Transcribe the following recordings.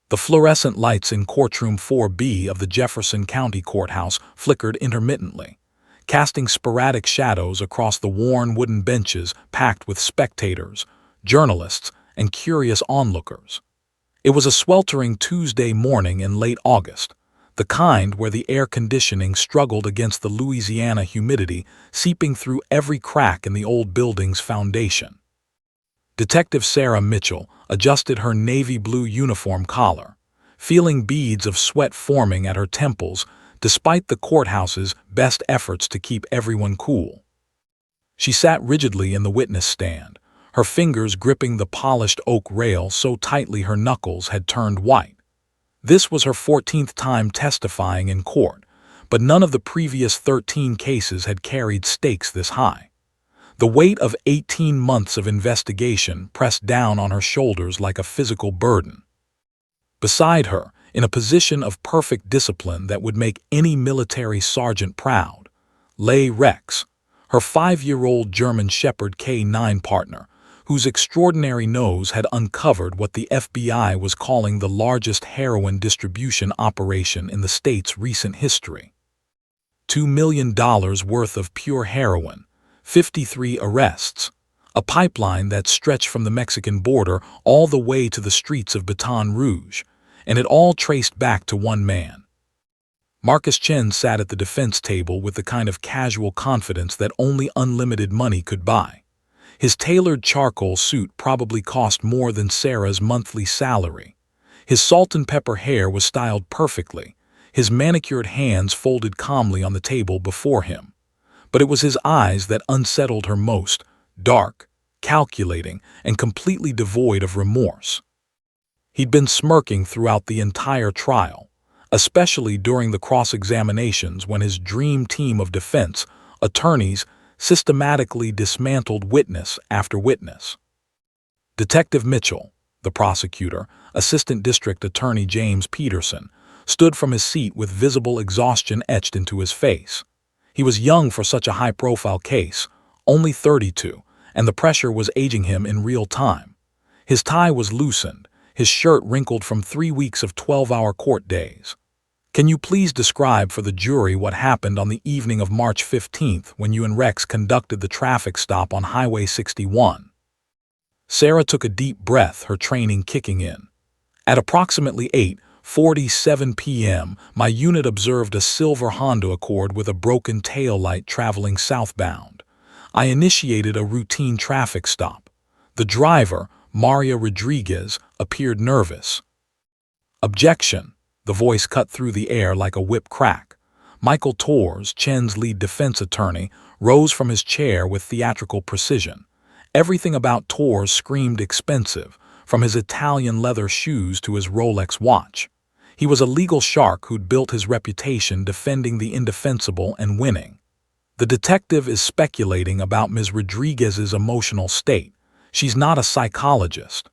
The fluorescent lights in courtroom 4B of the Jefferson County Courthouse flickered intermittently, casting sporadic shadows across the worn wooden benches packed with spectators, journalists, and curious onlookers. It was a sweltering Tuesday morning in late August, the kind where the air conditioning struggled against the Louisiana humidity seeping through every crack in the old building's foundation. Detective Sarah Mitchell adjusted her navy blue uniform collar, feeling beads of sweat forming at her temples despite the courthouse's best efforts to keep everyone cool. She sat rigidly in the witness stand, her fingers gripping the polished oak rail so tightly her knuckles had turned white. This was her 14th time testifying in court, but none of the previous 13 cases had carried stakes this high. The weight of 18 months of investigation pressed down on her shoulders like a physical burden. Beside her, in a position of perfect discipline that would make any military sergeant proud, lay Rex, her 5-year-old German Shepherd K9 partner, whose extraordinary nose had uncovered what the FBI was calling the largest heroin distribution operation in the state's recent history. $2 million worth of pure heroin, 53 arrests, a pipeline that stretched from the Mexican border all the way to the streets of Baton Rouge, and it all traced back to one man. Marcus Chen sat at the defense table with the kind of casual confidence that only unlimited money could buy. His tailored charcoal suit probably cost more than Sarah's monthly salary. His salt and pepper hair was styled perfectly, his manicured hands folded calmly on the table before him. But it was his eyes that unsettled her most, dark, calculating, and completely devoid of remorse. He'd been smirking throughout the entire trial, especially during the cross-examinations when his dream team of defense attorneys systematically dismantled witness after witness. Detective Mitchell, the prosecutor, Assistant District Attorney James Peterson, stood from his seat with visible exhaustion etched into his face. He was young for such a high-profile case, only 32, and the pressure was aging him in real time. His tie was loosened, his shirt wrinkled from 3 weeks of 12-hour court days. "Can you please describe for the jury what happened on the evening of March 15th when you and Rex conducted the traffic stop on Highway 61? Sarah took a deep breath, her training kicking in. "At approximately 8:47 p.m., my unit observed a silver Honda Accord with a broken tail light traveling southbound. I initiated a routine traffic stop. The driver, Maria Rodriguez, appeared nervous." "Objection." The voice cut through the air like a whip crack. Michael Torres, Chen's lead defense attorney, rose from his chair with theatrical precision. Everything about Torres screamed expensive, from his Italian leather shoes to his Rolex watch. He was a legal shark who'd built his reputation defending the indefensible and winning. "The detective is speculating about Ms. Rodriguez's emotional state. She's not a psychologist."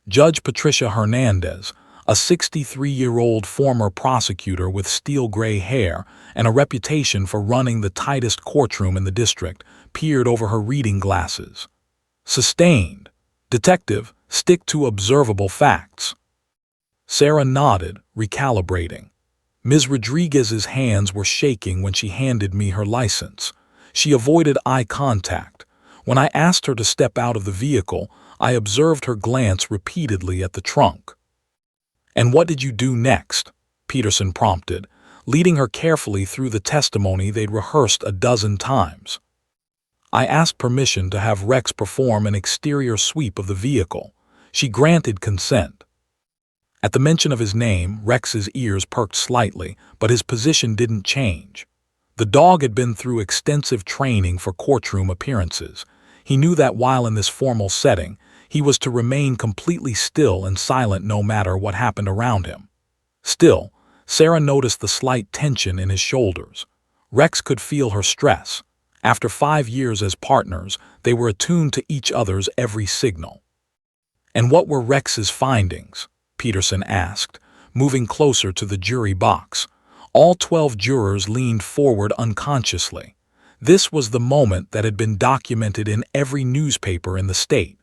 Judge Patricia Hernandez, a 63-year-old former prosecutor with steel-gray hair and a reputation for running the tightest courtroom in the district, peered over her reading glasses. "Sustained. Detective, stick to observable facts." Sarah nodded, recalibrating. "Ms. Rodriguez's hands were shaking when she handed me her license. She avoided eye contact. When I asked her to step out of the vehicle, I observed her glance repeatedly at the trunk." "And what did you do next?" Peterson prompted, leading her carefully through the testimony they'd rehearsed a dozen times. "I asked permission to have Rex perform an exterior sweep of the vehicle. She granted consent." At the mention of his name, Rex's ears perked slightly, but his position didn't change. The dog had been through extensive training for courtroom appearances. He knew that while in this formal setting, he was to remain completely still and silent no matter what happened around him. Still, Sarah noticed the slight tension in his shoulders. Rex could feel her stress. After 5 years as partners, they were attuned to each other's every signal. "And what were Rex's findings?" Peterson asked, moving closer to the jury box. All 12 jurors leaned forward unconsciously. This was the moment that had been documented in every newspaper in the state.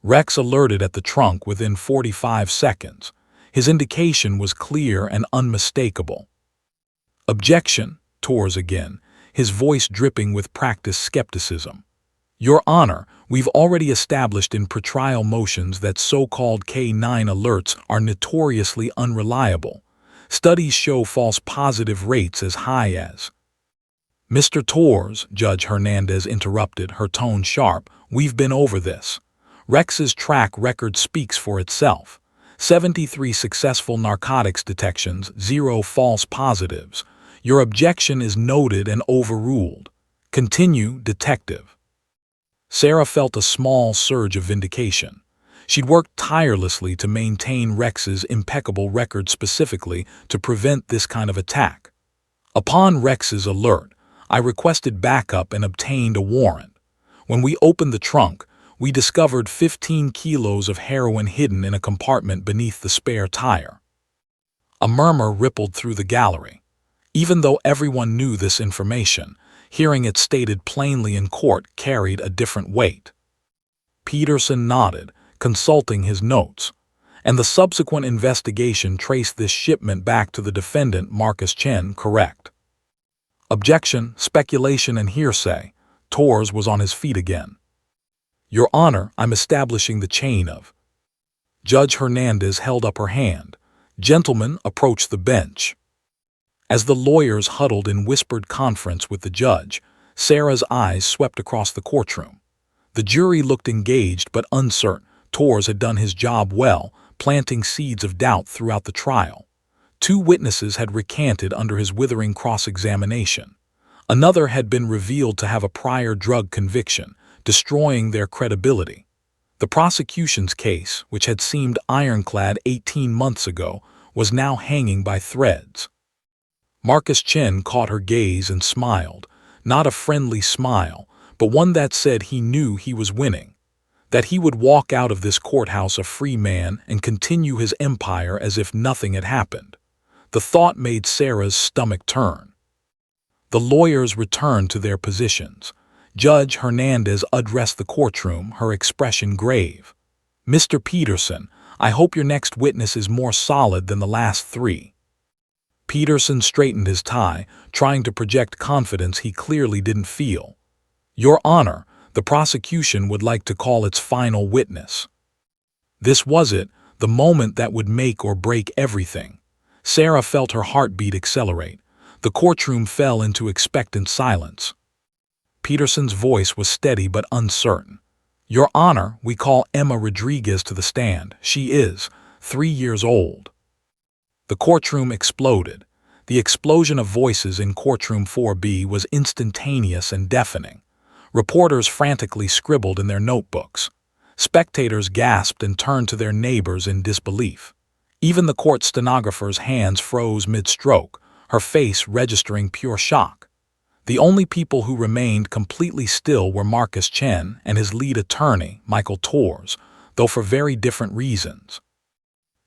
"Rex alerted at the trunk within 45 seconds. His indication was clear and unmistakable. "Objection," Torres again, his voice dripping with practiced skepticism. "Your Honor, we've already established in pretrial motions that so-called K9 alerts are notoriously unreliable. Studies show false positive rates as high as—" "Mr. Torres," Judge Hernandez interrupted, her tone sharp, "we've been over this. Rex's track record speaks for itself. 73 successful narcotics detections, 0 false positives. Your objection is noted and overruled. Continue, Detective." Sarah felt a small surge of vindication. She'd worked tirelessly to maintain Rex's impeccable record specifically to prevent this kind of attack. "Upon Rex's alert, I requested backup and obtained a warrant. When we opened the trunk, we discovered 15 kilos of heroin hidden in a compartment beneath the spare tire." A murmur rippled through the gallery. Even though everyone knew this information, hearing it stated plainly in court carried a different weight. Peterson nodded, consulting his notes, and the subsequent investigation traced this shipment back to the defendant Marcus Chen, correct. "Objection, speculation, and hearsay." Torres was on his feet again. "Your Honor, I'm establishing the chain of—" Judge Hernandez held up her hand. "Gentlemen, approach the bench." As the lawyers huddled in whispered conference with the judge, Sarah's eyes swept across the courtroom. The jury looked engaged but uncertain. Torres had done his job well, planting seeds of doubt throughout the trial. 2 witnesses had recanted under his withering cross-examination. Another had been revealed to have a prior drug conviction, destroying their credibility. The prosecution's case, which had seemed ironclad 18 months ago, was now hanging by threads. Marcus Chen caught her gaze and smiled, not a friendly smile, but one that said he knew he was winning, that he would walk out of this courthouse a free man and continue his empire as if nothing had happened. The thought made Sarah's stomach turn. The lawyers returned to their positions. Judge Hernandez addressed the courtroom, her expression grave. "Mr. Peterson, I hope your next witness is more solid than the last 3. Peterson straightened his tie, trying to project confidence he clearly didn't feel. "Your Honor, the prosecution would like to call its final witness." This was it, the moment that would make or break everything. Sarah felt her heartbeat accelerate. The courtroom fell into expectant silence. Peterson's voice was steady but uncertain. "Your Honor, we call Emma Rodriguez to the stand. She is 3 years old." The courtroom exploded. The explosion of voices in courtroom 4B was instantaneous and deafening. Reporters frantically scribbled in their notebooks. Spectators gasped and turned to their neighbors in disbelief. Even the court stenographer's hands froze mid-stroke, her face registering pure shock. The only people who remained completely still were Marcus Chen and his lead attorney, Michael Torres, though for very different reasons.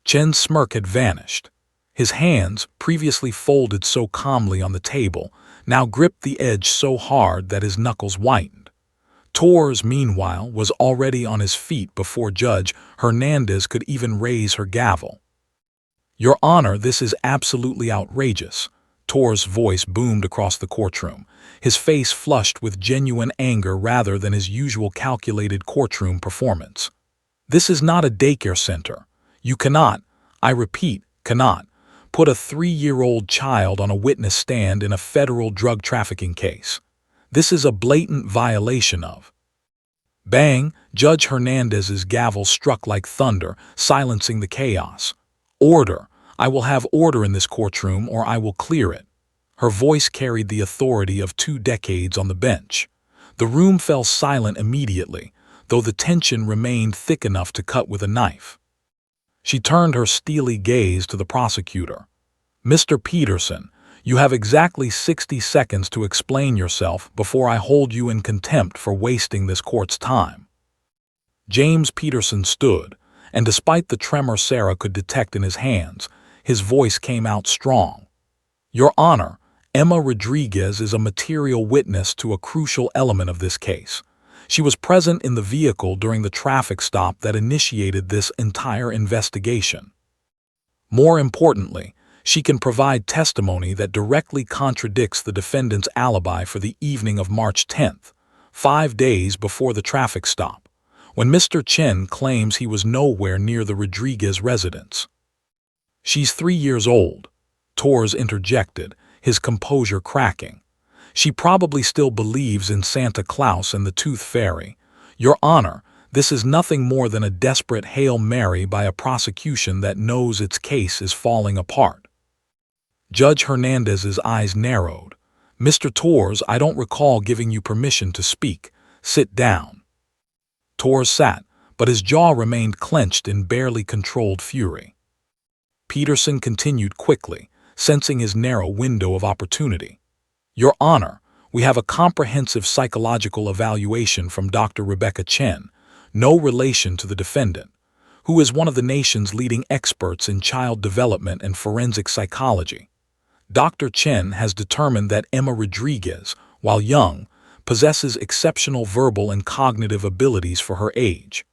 Chen's smirk had vanished. His hands, previously folded so calmly on the table, now gripped the edge so hard that his knuckles whitened. Torres, meanwhile, was already on his feet before Judge Hernandez could even raise her gavel. "Your Honor, this is absolutely outrageous." Torres' voice boomed across the courtroom, his face flushed with genuine anger rather than his usual calculated courtroom performance. "This is not a daycare center. You cannot, I repeat, cannot, put a 3-year-old child on a witness stand in a federal drug trafficking case. This is a blatant violation of—" Bang! Judge Hernandez's gavel struck like thunder, silencing the chaos. "Order! I will have order in this courtroom or I will clear it." Her voice carried the authority of 2 decades on the bench. The room fell silent immediately, though the tension remained thick enough to cut with a knife. She turned her steely gaze to the prosecutor. "Mr. Peterson, you have exactly 60 seconds to explain yourself before I hold you in contempt for wasting this court's time." James Peterson stood, and despite the tremor Sarah could detect in his hands, his voice came out strong. "Your Honor, Emma Rodriguez is a material witness to a crucial element of this case. She was present in the vehicle during the traffic stop that initiated this entire investigation." More importantly, she can provide testimony that directly contradicts the defendant's alibi for the evening of March 10th, 5 days before the traffic stop, when Mr. Chen claims he was nowhere near the Rodriguez residence. "She's 3 years old," Torres interjected, his composure cracking. "She probably still believes in Santa Claus and the Tooth Fairy. Your Honor, this is nothing more than a desperate Hail Mary by a prosecution that knows its case is falling apart." Judge Hernandez's eyes narrowed. "Mr. Torres, I don't recall giving you permission to speak. Sit down." Torres sat, but his jaw remained clenched in barely controlled fury. Peterson continued quickly, sensing his narrow window of opportunity. "Your Honor, we have a comprehensive psychological evaluation from Dr. Rebecca Chen, no relation to the defendant, who is one of the nation's leading experts in child development and forensic psychology. Dr. Chen has determined that Emma Rodriguez, while young, possesses exceptional verbal and cognitive abilities for her age.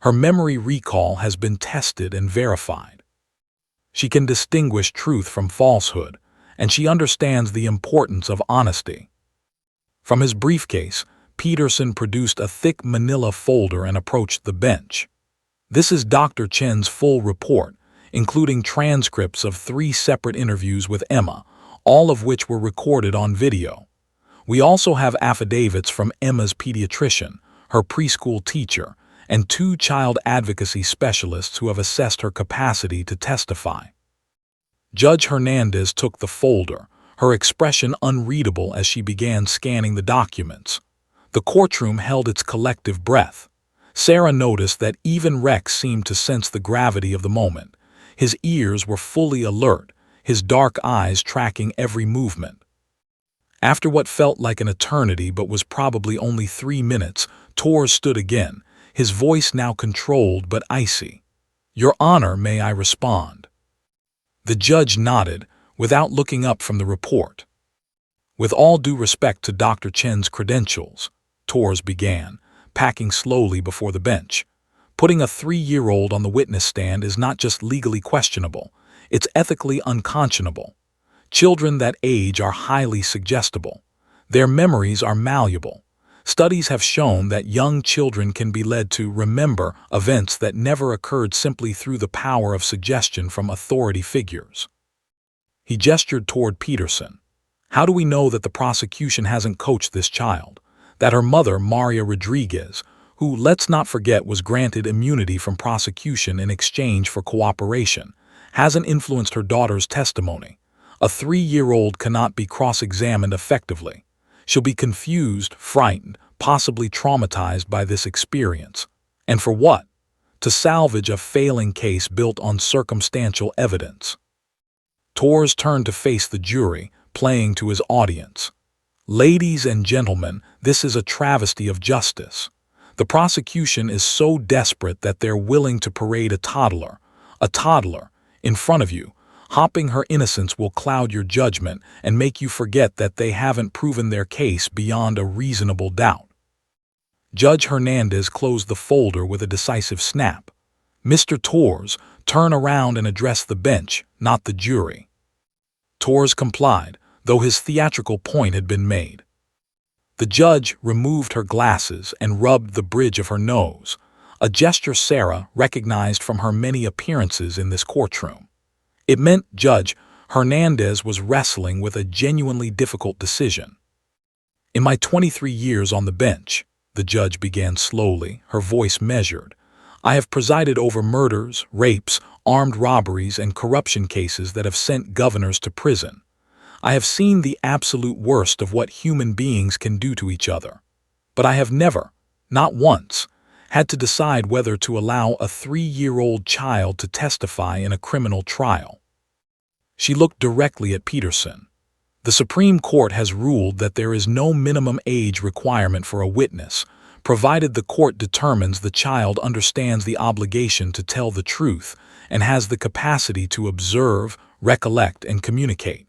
Her memory recall has been tested and verified. She can distinguish truth from falsehood, and she understands the importance of honesty." From his briefcase, Peterson produced a thick manila folder and approached the bench. "This is Dr. Chen's full report, including transcripts of 3 separate interviews with Emma, all of which were recorded on video. We also have affidavits from Emma's pediatrician, her preschool teacher, and 2 child advocacy specialists who have assessed her capacity to testify." Judge Hernandez took the folder, her expression unreadable as she began scanning the documents. The courtroom held its collective breath. Sarah noticed that even Rex seemed to sense the gravity of the moment. His ears were fully alert, his dark eyes tracking every movement. After what felt like an eternity but was probably only 3 minutes, Torres stood again, his voice now controlled but icy. "Your Honor, may I respond?" The judge nodded, without looking up from the report. "With all due respect to Dr. Chen's credentials," Torres began, packing slowly before the bench. "Putting a 3-year-old on the witness stand is not just legally questionable, it's ethically unconscionable. Children that age are highly suggestible. Their memories are malleable. Studies have shown that young children can be led to remember events that never occurred simply through the power of suggestion from authority figures." He gestured toward Peterson. "How do we know that the prosecution hasn't coached this child? That her mother, Maria Rodriguez, who, let's not forget, was granted immunity from prosecution in exchange for cooperation, hasn't influenced her daughter's testimony? A 3-year-old cannot be cross-examined effectively. She'll be confused, frightened, possibly traumatized by this experience. And for what? To salvage a failing case built on circumstantial evidence." Torres turned to face the jury, playing to his audience. "Ladies and gentlemen, this is a travesty of justice. The prosecution is so desperate that they're willing to parade a toddler, in front of you. Hopping her innocence will cloud your judgment and make you forget that they haven't proven their case beyond a reasonable doubt." Judge Hernandez closed the folder with a decisive snap. "Mr. Torres, turn around and address the bench, not the jury." Torres complied, though his theatrical point had been made. The judge removed her glasses and rubbed the bridge of her nose, a gesture Sarah recognized from her many appearances in this courtroom. It meant Judge Hernandez was wrestling with a genuinely difficult decision. "In my 23 years on the bench," the judge began slowly, her voice measured, "I have presided over murders, rapes, armed robberies, and corruption cases that have sent governors to prison. I have seen the absolute worst of what human beings can do to each other. But I have never, not once, had to decide whether to allow a 3-year-old child to testify in a criminal trial." She looked directly at Peterson. "The Supreme Court has ruled that there is no minimum age requirement for a witness, provided the court determines the child understands the obligation to tell the truth and has the capacity to observe, recollect, and communicate.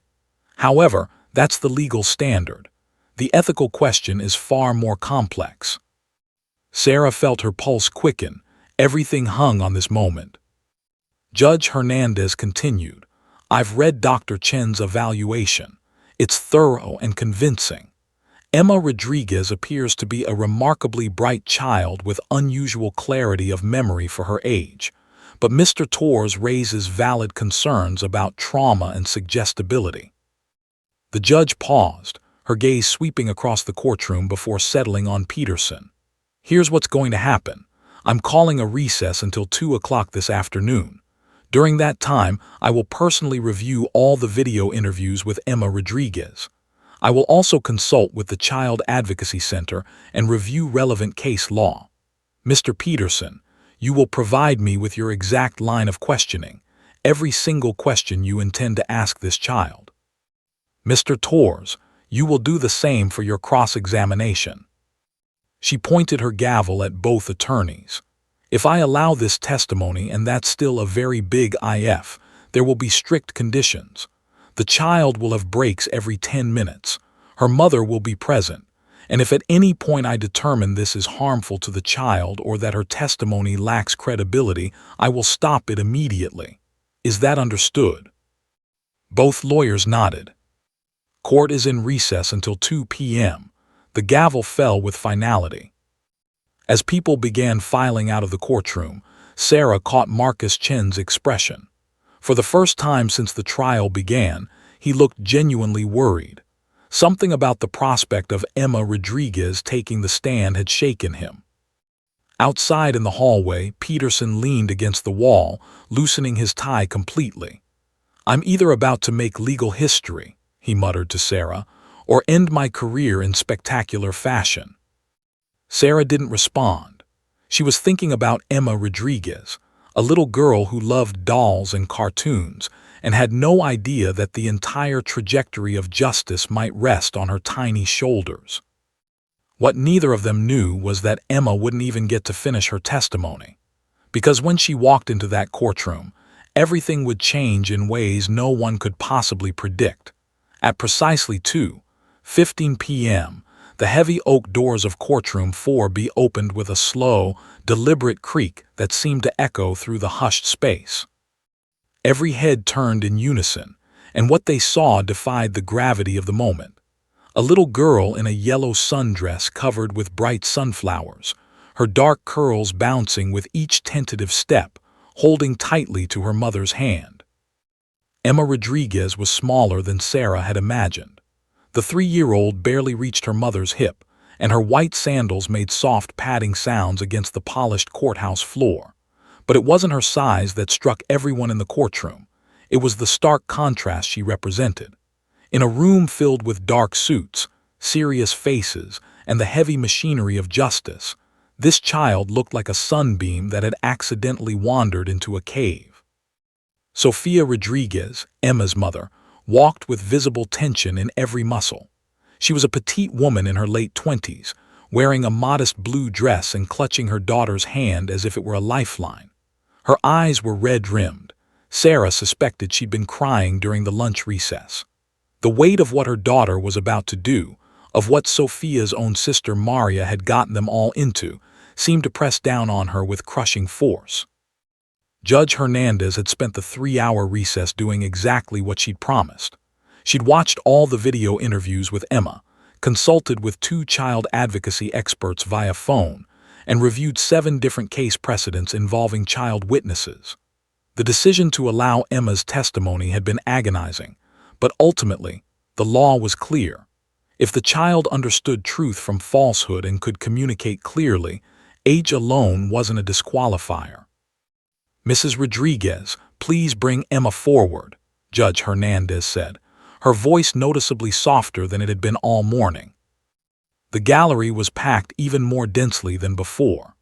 However, that's the legal standard. The ethical question is far more complex." Sarah felt her pulse quicken. Everything hung on this moment. Judge Hernandez continued, "I've read Dr. Chen's evaluation. It's thorough and convincing. Emma Rodriguez appears to be a remarkably bright child with unusual clarity of memory for her age, but Mr. Torres raises valid concerns about trauma and suggestibility." The judge paused, her gaze sweeping across the courtroom before settling on Peterson. "Here's what's going to happen. I'm calling a recess until 2 o'clock this afternoon. During that time, I will personally review all the video interviews with Emma Rodriguez. I will also consult with the Child Advocacy Center and review relevant case law. Mr. Peterson, you will provide me with your exact line of questioning, every single question you intend to ask this child. Mr. Torres, you will do the same for your cross-examination." She pointed her gavel at both attorneys. "If I allow this testimony, and that's still a very big if, there will be strict conditions. The child will have breaks every 10 minutes. Her mother will be present. And if at any point I determine this is harmful to the child or that her testimony lacks credibility, I will stop it immediately. Is that understood?" Both lawyers nodded. "Court is in recess until 2 p.m. The gavel fell with finality. As people began filing out of the courtroom, Sarah caught Marcus Chen's expression. For the first time since the trial began, he looked genuinely worried. Something about the prospect of Emma Rodriguez taking the stand had shaken him. Outside in the hallway, Peterson leaned against the wall, loosening his tie completely. "I'm either about to make legal history," he muttered to Sarah, "or end my career in spectacular fashion." Sarah didn't respond. She was thinking about Emma Rodriguez, a little girl who loved dolls and cartoons, and had no idea that the entire trajectory of justice might rest on her tiny shoulders. What neither of them knew was that Emma wouldn't even get to finish her testimony, because when she walked into that courtroom, everything would change in ways no one could possibly predict. At precisely 2:15 p.m., the heavy oak doors of courtroom 4B opened with a slow, deliberate creak that seemed to echo through the hushed space. Every head turned in unison, and what they saw defied the gravity of the moment. A little girl in a yellow sundress covered with bright sunflowers, her dark curls bouncing with each tentative step, holding tightly to her mother's hand. Emma Rodriguez was smaller than Sarah had imagined. The 3-year-old barely reached her mother's hip, and her white sandals made soft padding sounds against the polished courthouse floor. But it wasn't her size that struck everyone in the courtroom. It was the stark contrast she represented. In a room filled with dark suits, serious faces, and the heavy machinery of justice, this child looked like a sunbeam that had accidentally wandered into a cave. Sofia Rodriguez, Emma's mother, walked with visible tension in every muscle. She was a petite woman in her late 20s, wearing a modest blue dress and clutching her daughter's hand as if it were a lifeline. Her eyes were red-rimmed. Sarah suspected she'd been crying during the lunch recess. The weight of what her daughter was about to do, of what Sofia's own sister Maria had gotten them all into, seemed to press down on her with crushing force. Judge Hernandez had spent the 3-hour recess doing exactly what she'd promised. She'd watched all the video interviews with Emma, consulted with 2 child advocacy experts via phone, and reviewed 7 different case precedents involving child witnesses. The decision to allow Emma's testimony had been agonizing, but ultimately, the law was clear. If the child understood truth from falsehood and could communicate clearly, age alone wasn't a disqualifier. "Mrs. Rodriguez, please bring Emma forward," Judge Hernandez said, her voice noticeably softer than it had been all morning. The gallery was packed even more densely than before.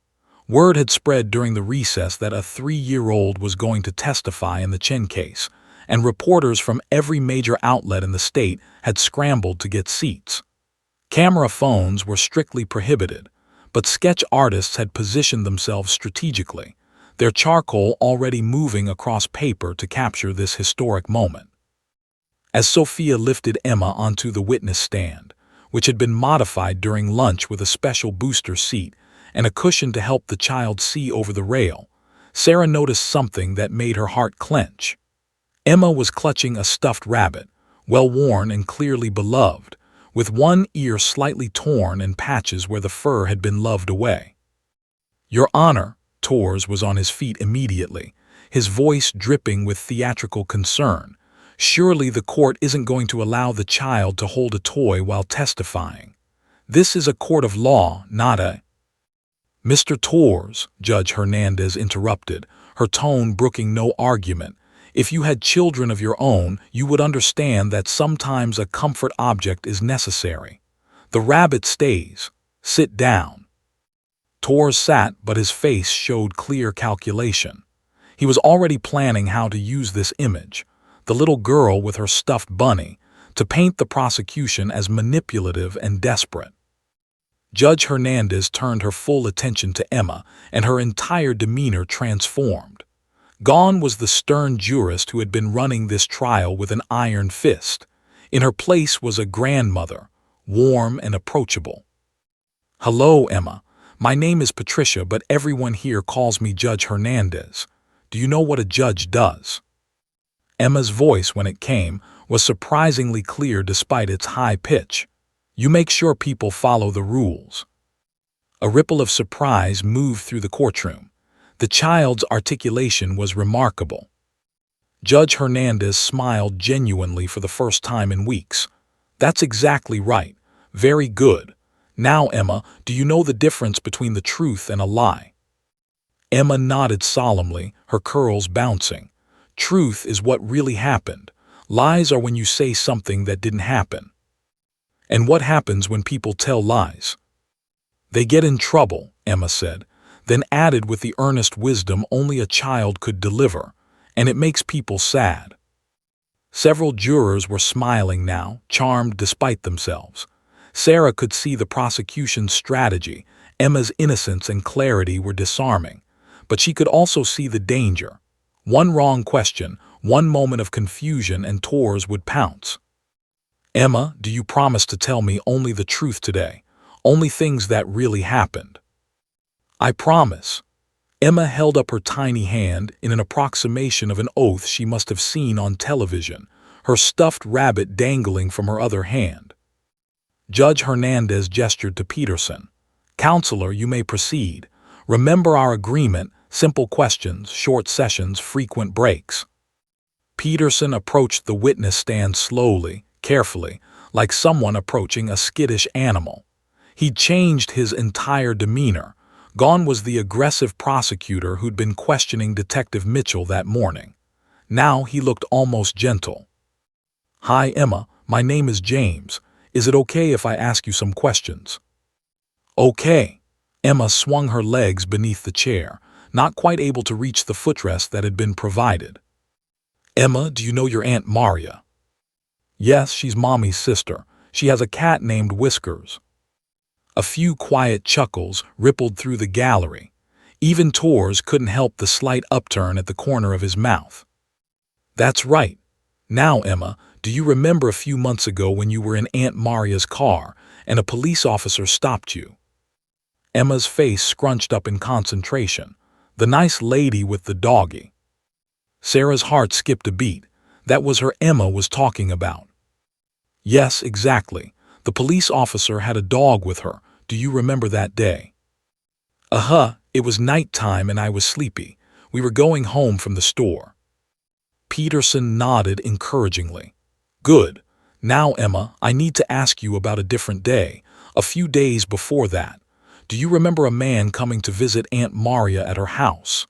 Word had spread during the recess that a 3-year-old was going to testify in the Chen case, and reporters from every major outlet in the state had scrambled to get seats. Camera phones were strictly prohibited, but sketch artists had positioned themselves strategically, their charcoal already moving across paper to capture this historic moment. As Sofia lifted Emma onto the witness stand, which had been modified during lunch with a special booster seat and a cushion to help the child see over the rail, Sarah noticed something that made her heart clench. Emma was clutching a stuffed rabbit, well-worn and clearly beloved, with one ear slightly torn and patches where the fur had been loved away. "Your Honor," Torres was on his feet immediately, his voice dripping with theatrical concern. "Surely the court isn't going to allow the child to hold a toy while testifying. This is a court of law, not a—" "Mr. Torres," Judge Hernandez interrupted, her tone brooking no argument, "if you had children of your own, you would understand that sometimes a comfort object is necessary. The rabbit stays. Sit down." Torres sat, but his face showed clear calculation. He was already planning how to use this image, the little girl with her stuffed bunny, to paint the prosecution as manipulative and desperate. Judge Hernandez turned her full attention to Emma, and her entire demeanor transformed. Gone was the stern jurist who had been running this trial with an iron fist. In her place was a grandmother, warm and approachable. "Hello, Emma. My name is Patricia, but everyone here calls me Judge Hernandez. Do you know what a judge does?" Emma's voice, when it came, was surprisingly clear despite its high pitch. "You make sure people follow the rules." A ripple of surprise moved through the courtroom. The child's articulation was remarkable. Judge Hernandez smiled genuinely for the first time in weeks. "That's exactly right. Very good. Now, Emma, do you know the difference between the truth and a lie?" Emma nodded solemnly, her curls bouncing. "Truth is what really happened. Lies are when you say something that didn't happen." "And what happens when people tell lies?" "They get in trouble," Emma said, then added with the earnest wisdom only a child could deliver, "and it makes people sad." Several jurors were smiling now, charmed despite themselves. Sarah could see the prosecution's strategy. Emma's innocence and clarity were disarming. But she could also see the danger. One wrong question, one moment of confusion, and Torres would pounce. "Emma, do you promise to tell me only the truth today? Only things that really happened?" "I promise." Emma held up her tiny hand in an approximation of an oath she must have seen on television, her stuffed rabbit dangling from her other hand. Judge Hernandez gestured to Peterson. "Counselor, you may proceed. Remember our agreement, simple questions, short sessions, frequent breaks." Peterson approached the witness stand slowly, carefully, like someone approaching a skittish animal. He'd changed his entire demeanor. Gone was the aggressive prosecutor who'd been questioning Detective Mitchell that morning. Now he looked almost gentle. "Hi, Emma. My name is James. Is it okay if I ask you some questions?" "Okay." Emma swung her legs beneath the chair, not quite able to reach the footrest that had been provided. "Emma, do you know your Aunt Maria?" "Yes, she's Mommy's sister. She has a cat named Whiskers." A few quiet chuckles rippled through the gallery. Even Torres couldn't help the slight upturn at the corner of his mouth. "That's right. Now, Emma, do you remember a few months ago when you were in Aunt Maria's car and a police officer stopped you?" Emma's face scrunched up in concentration. "The nice lady with the doggy." Sarah's heart skipped a beat. That was her Emma was talking about. "Yes, exactly. The police officer had a dog with her. Do you remember that day?" It was nighttime and I was sleepy. We were going home from the store." Peterson nodded encouragingly. "Good. Now, Emma, I need to ask you about a different day, a few days before that. Do you remember a man coming to visit Aunt Maria at her house?"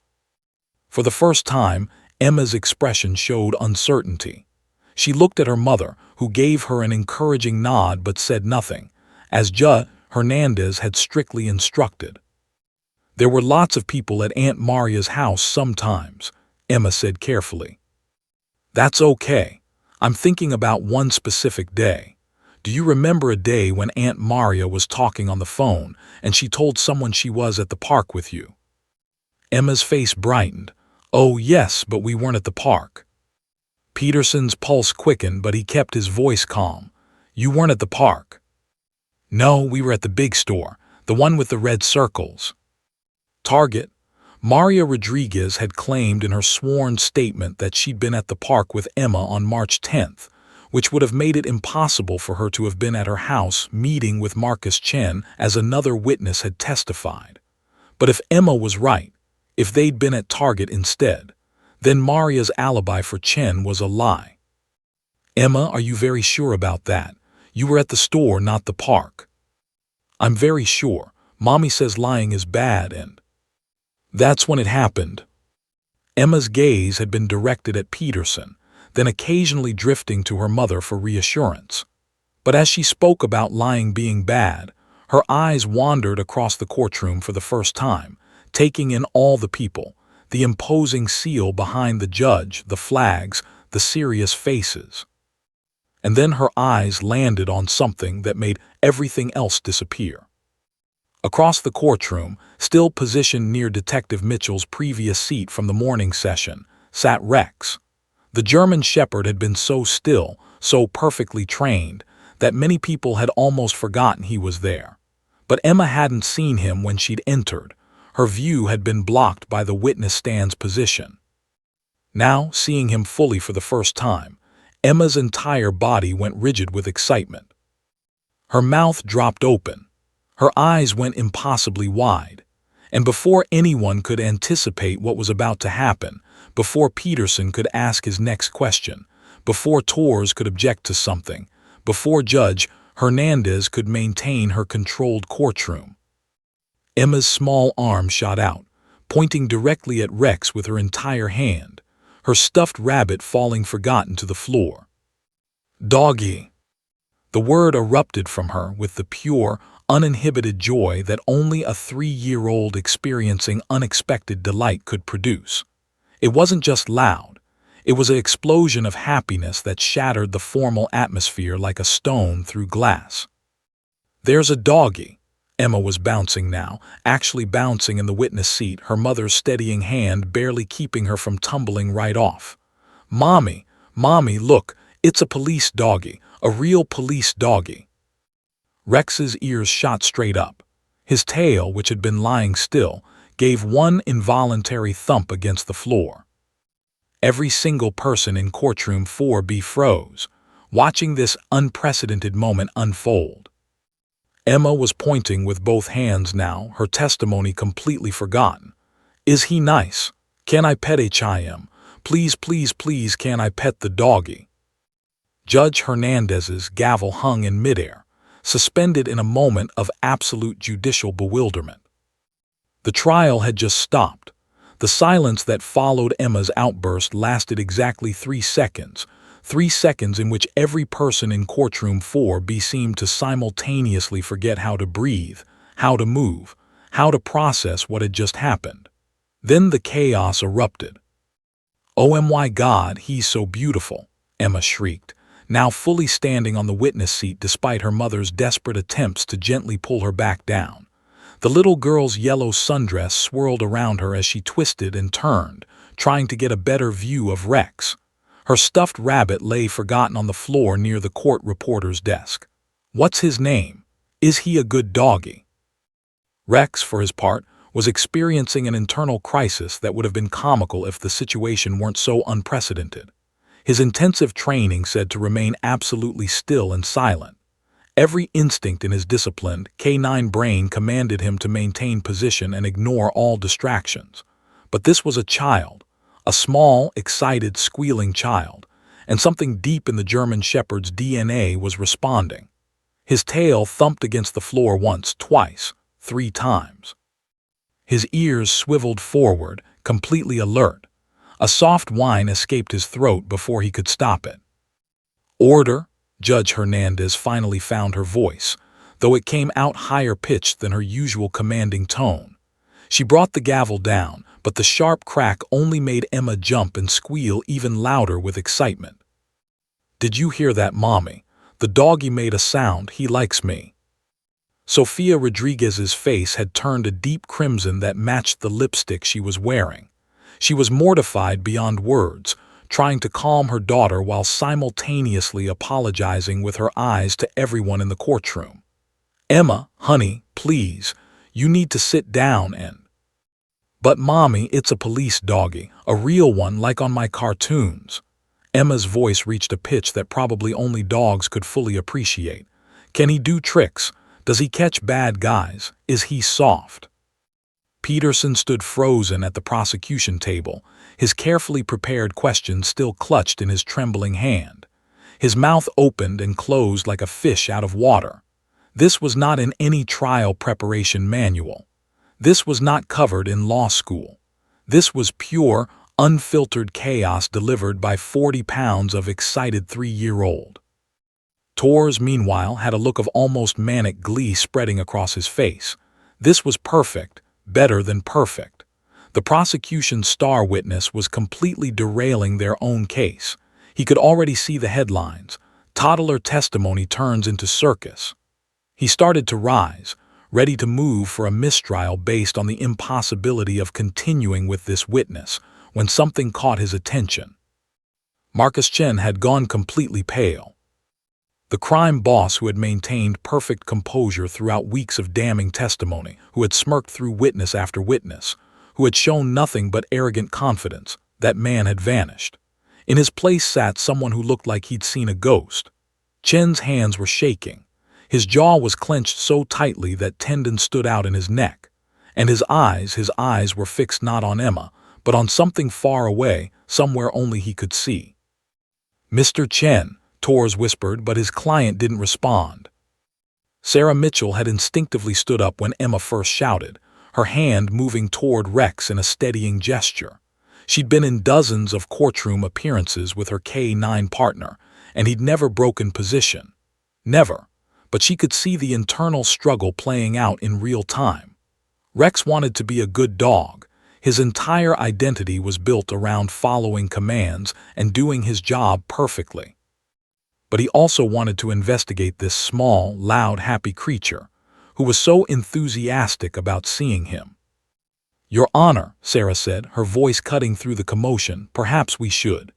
For the first time, Emma's expression showed uncertainty. She looked at her mother, who gave her an encouraging nod but said nothing, as Judge Hernandez had strictly instructed. "There were lots of people at Aunt Maria's house sometimes," Emma said carefully. "That's okay. I'm thinking about one specific day. Do you remember a day when Aunt Maria was talking on the phone and she told someone she was at the park with you?" Emma's face brightened. "Oh, yes, but we weren't at the park." Peterson's pulse quickened, but he kept his voice calm. "You weren't at the park?" "No, we were at the big store, the one with the red circles." "Target?" Maria Rodriguez had claimed in her sworn statement that she'd been at the park with Emma on March 10th, which would have made it impossible for her to have been at her house meeting with Marcus Chen, as another witness had testified. But if Emma was right, if they'd been at Target instead, then Maria's alibi for Chen was a lie. "Emma, are you very sure about that? You were at the store, not the park." "I'm very sure. Mommy says lying is bad and—" "That's when it happened." Emma's gaze had been directed at Peterson, then occasionally drifting to her mother for reassurance. But as she spoke about lying being bad, her eyes wandered across the courtroom for the first time, taking in all the people, the imposing seal behind the judge, the flags, the serious faces. And then her eyes landed on something that made everything else disappear. Across the courtroom, still positioned near Detective Mitchell's previous seat from the morning session, sat Rex. The German Shepherd had been so still, so perfectly trained, that many people had almost forgotten he was there. But Emma hadn't seen him when she'd entered. Her view had been blocked by the witness stand's position. Now, seeing him fully for the first time, Emma's entire body went rigid with excitement. Her mouth dropped open. Her eyes went impossibly wide. And before anyone could anticipate what was about to happen, before Peterson could ask his next question, before Torres could object to something, before Judge Hernandez could maintain her controlled courtroom, Emma's small arm shot out, pointing directly at Rex with her entire hand, her stuffed rabbit falling forgotten to the floor. "Doggy!" The word erupted from her with the pure, uninhibited joy that only a 3-year-old experiencing unexpected delight could produce. It wasn't just loud. It was an explosion of happiness that shattered the formal atmosphere like a stone through glass. "There's a doggy." Emma was bouncing now, actually bouncing in the witness seat, her mother's steadying hand barely keeping her from tumbling right off. "Mommy, Mommy, look, it's a police doggy, a real police doggy." Rex's ears shot straight up. His tail, which had been lying still, gave one involuntary thump against the floor. Every single person in courtroom 4B froze, watching this unprecedented moment unfold. Emma was pointing with both hands now, her testimony completely forgotten. "Is he nice? Can I pet him? Please, please, please, can I pet the doggy?" Judge Hernandez's gavel hung in midair, suspended in a moment of absolute judicial bewilderment. The trial had just stopped. The silence that followed Emma's outburst lasted exactly 3 seconds, 3 seconds in which every person in courtroom 4B seemed to simultaneously forget how to breathe, how to move, how to process what had just happened. Then the chaos erupted. "Oh my God, he's so beautiful," Emma shrieked, now fully standing on the witness seat despite her mother's desperate attempts to gently pull her back down. The little girl's yellow sundress swirled around her as she twisted and turned, trying to get a better view of Rex. Her stuffed rabbit lay forgotten on the floor near the court reporter's desk. "What's his name? Is he a good doggy?" Rex, for his part, was experiencing an internal crisis that would have been comical if the situation weren't so unprecedented. His intensive training said to remain absolutely still and silent. Every instinct in his disciplined, canine brain commanded him to maintain position and ignore all distractions. But this was a child, a small, excited, squealing child, and something deep in the German Shepherd's DNA was responding. His tail thumped against the floor once, twice, 3 times. His ears swiveled forward, completely alert. A soft whine escaped his throat before he could stop it. "Order!" Judge Hernandez finally found her voice, though it came out higher-pitched than her usual commanding tone. She brought the gavel down, but the sharp crack only made Emma jump and squeal even louder with excitement. "Did you hear that, Mommy? The doggy made a sound. He likes me." Sofia Rodriguez's face had turned a deep crimson that matched the lipstick she was wearing. She was mortified beyond words, trying to calm her daughter while simultaneously apologizing with her eyes to everyone in the courtroom. "Emma, honey, please, you need to sit down and—" But Mommy, it's a police doggy, a real one like on my cartoons. Emma's voice reached a pitch that probably only dogs could fully appreciate. Can he do tricks? Does he catch bad guys? Is he soft? Peterson stood frozen at the prosecution table, his carefully prepared question still clutched in his trembling hand. His mouth opened and closed like a fish out of water. This was not in any trial preparation manual. This was not covered in law school. This was pure, unfiltered chaos delivered by 40 pounds of excited 3-year-old. Torres, meanwhile, had a look of almost manic glee spreading across his face. This was perfect, better than perfect. The prosecution's star witness was completely derailing their own case. He could already see the headlines. Toddler testimony turns into circus. He started to rise, ready to move for a mistrial based on the impossibility of continuing with this witness, when something caught his attention. Marcus Chen had gone completely pale. The crime boss who had maintained perfect composure throughout weeks of damning testimony, who had smirked through witness after witness, who had shown nothing but arrogant confidence, that man had vanished. In his place sat someone who looked like he'd seen a ghost. Chen's hands were shaking. His jaw was clenched so tightly that tendons stood out in his neck. And his eyes were fixed not on Emma, but on something far away, somewhere only he could see. "Mr. Chen," Torres whispered, but his client didn't respond. Sarah Mitchell had instinctively stood up when Emma first shouted, her hand moving toward Rex in a steadying gesture. She'd been in dozens of courtroom appearances with her K-9 partner, and he'd never broken position. Never. But she could see the internal struggle playing out in real time. Rex wanted to be a good dog. His entire identity was built around following commands and doing his job perfectly. But he also wanted to investigate this small, loud, happy creature, who was so enthusiastic about seeing him. "Your Honor," Sarah said, her voice cutting through the commotion, "perhaps we should."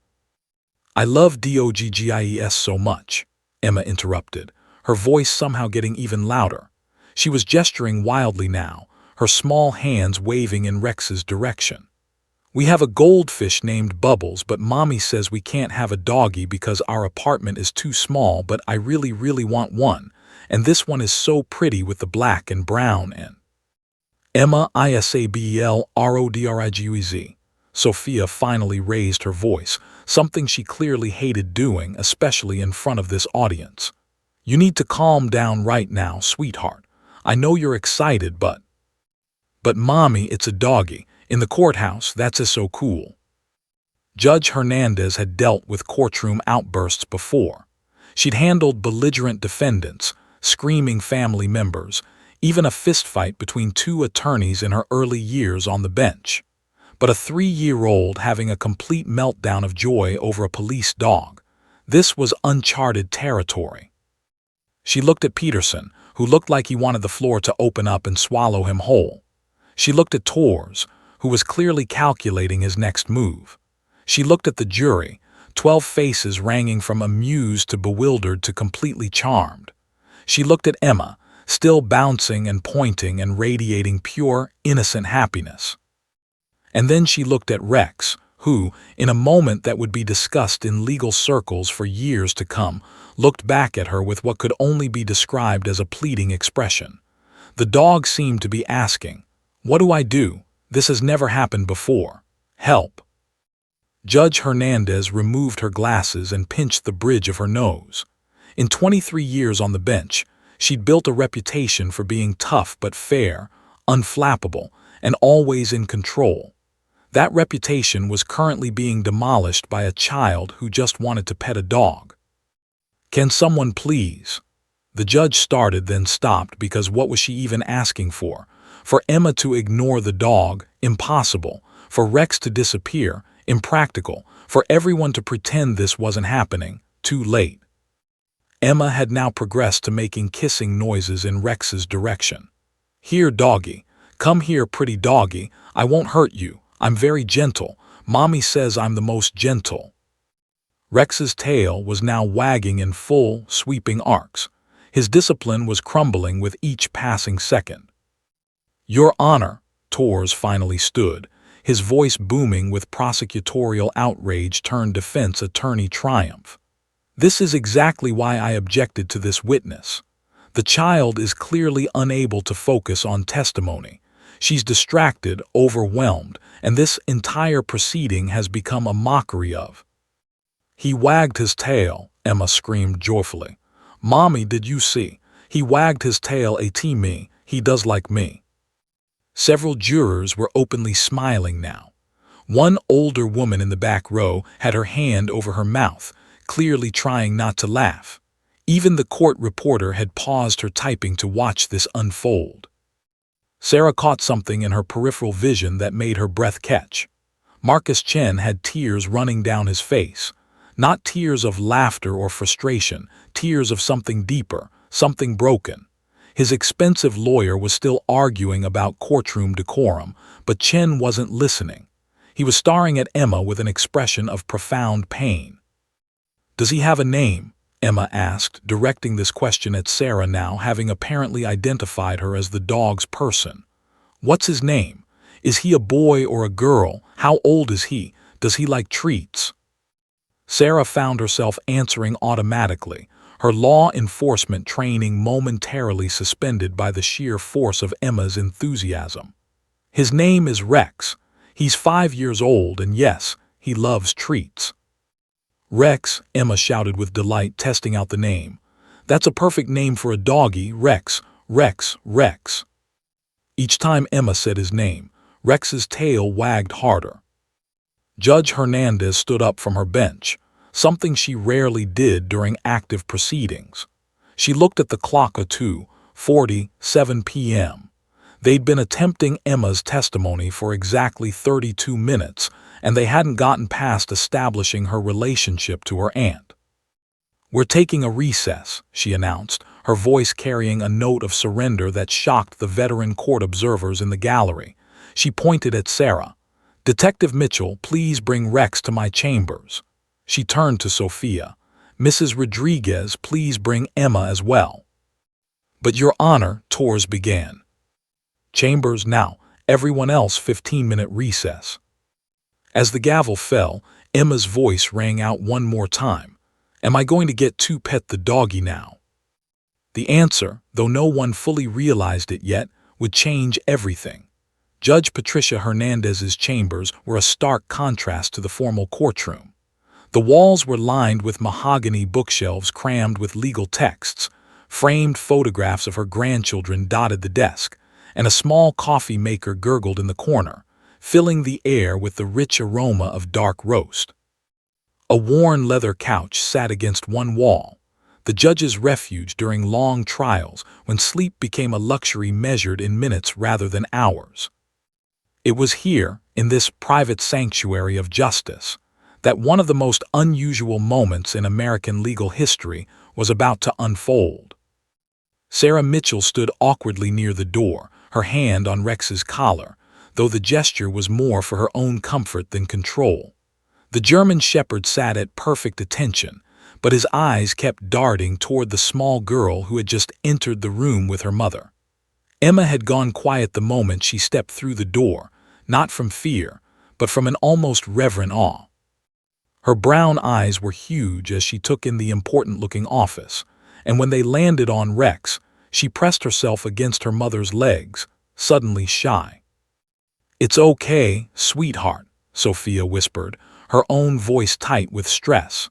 "I love DOGGIES so much," Emma interrupted, her voice somehow getting even louder. She was gesturing wildly now, her small hands waving in Rex's direction. "We have a goldfish named Bubbles, but Mommy says we can't have a doggy because our apartment is too small, but I really, really want one, and this one is so pretty with the black and brown and—" "Emma, ISABELRODRIGUEZ." Sophia finally raised her voice, something she clearly hated doing, especially in front of this audience. "You need to calm down right now, sweetheart. I know you're excited, but Mommy, it's a doggy. In the courthouse, that's so cool." Judge Hernandez had dealt with courtroom outbursts before. She'd handled belligerent defendants, screaming family members, even a fistfight between two attorneys in her early years on the bench. But a 3-year-old having a complete meltdown of joy over a police dog, this was uncharted territory. She looked at Peterson, who looked like he wanted the floor to open up and swallow him whole. She looked at Torres, who was clearly calculating his next move. She looked at the jury, 12 faces ranging from amused to bewildered to completely charmed. She looked at Emma, still bouncing and pointing and radiating pure, innocent happiness. And then she looked at Rex, who, in a moment that would be discussed in legal circles for years to come, looked back at her with what could only be described as a pleading expression. The dog seemed to be asking, "What do I do? This has never happened before. Help." Judge Hernandez removed her glasses and pinched the bridge of her nose. In 23 years on the bench, she'd built a reputation for being tough but fair, unflappable, and always in control. That reputation was currently being demolished by a child who just wanted to pet a dog. "Can someone please?" The judge started, then stopped, because what was she even asking for? For Emma to ignore the dog? Impossible. For Rex to disappear? Impractical. For everyone to pretend this wasn't happening? Too late. Emma had now progressed to making kissing noises in Rex's direction. "Here, doggy. Come here, pretty doggy. I won't hurt you. I'm very gentle. Mommy says I'm the most gentle." Rex's tail was now wagging in full, sweeping arcs. His discipline was crumbling with each passing second. "Your Honor," Torres finally stood, his voice booming with prosecutorial outrage turned defense attorney triumph. "This is exactly why I objected to this witness. The child is clearly unable to focus on testimony. She's distracted, overwhelmed, and this entire proceeding has become a mockery of." "He wagged his tail," Emma screamed joyfully. "Mommy, did you see? He wagged his tail at me, he does like me." Several jurors were openly smiling now. One older woman in the back row had her hand over her mouth, clearly trying not to laugh. Even the court reporter had paused her typing to watch this unfold. Sarah caught something in her peripheral vision that made her breath catch. Marcus Chen had tears running down his face. Not tears of laughter or frustration, tears of something deeper, something broken. His expensive lawyer was still arguing about courtroom decorum, but Chen wasn't listening. He was staring at Emma with an expression of profound pain. "Does he have a name?" Emma asked, directing this question at Sarah now, having apparently identified her as the dog's person. "What's his name? Is he a boy or a girl? How old is he? Does he like treats?" Sarah found herself answering automatically, her law enforcement training momentarily suspended by the sheer force of Emma's enthusiasm. "His name is Rex. He's 5 years old, and yes, he loves treats." "Rex," Emma shouted with delight, testing out the name. "That's a perfect name for a doggy, Rex, Rex, Rex." Each time Emma said his name, Rex's tail wagged harder. Judge Hernandez stood up from her bench, something she rarely did during active proceedings. She looked at the clock at 2:47 p.m. They'd been attempting Emma's testimony for exactly 32 minutes, and they hadn't gotten past establishing her relationship to her aunt. "We're taking a recess," she announced, her voice carrying a note of surrender that shocked the veteran court observers in the gallery. She pointed at Sarah. "Detective Mitchell, please bring Rex to my chambers." She turned to Sophia. "Mrs. Rodriguez, please bring Emma as well." "But Your Honor," Torres began. "Chambers now, everyone else 15-minute recess." As the gavel fell, Emma's voice rang out one more time. "Am I going to get to pet the doggy now?" The answer, though no one fully realized it yet, would change everything. Judge Patricia Hernandez's chambers were a stark contrast to the formal courtroom. The walls were lined with mahogany bookshelves crammed with legal texts, framed photographs of her grandchildren dotted the desk, and a small coffee maker gurgled in the corner, filling the air with the rich aroma of dark roast. A worn leather couch sat against one wall, the judge's refuge during long trials when sleep became a luxury measured in minutes rather than hours. It was here, in this private sanctuary of justice, that one of the most unusual moments in American legal history was about to unfold. Sarah Mitchell stood awkwardly near the door, her hand on Rex's collar, though the gesture was more for her own comfort than control. The German shepherd sat at perfect attention, but his eyes kept darting toward the small girl who had just entered the room with her mother. Emma had gone quiet the moment she stepped through the door, not from fear, but from an almost reverent awe. Her brown eyes were huge as she took in the important-looking office, and when they landed on Rex, she pressed herself against her mother's legs, suddenly shy. "It's okay, sweetheart," Sophia whispered, her own voice tight with stress.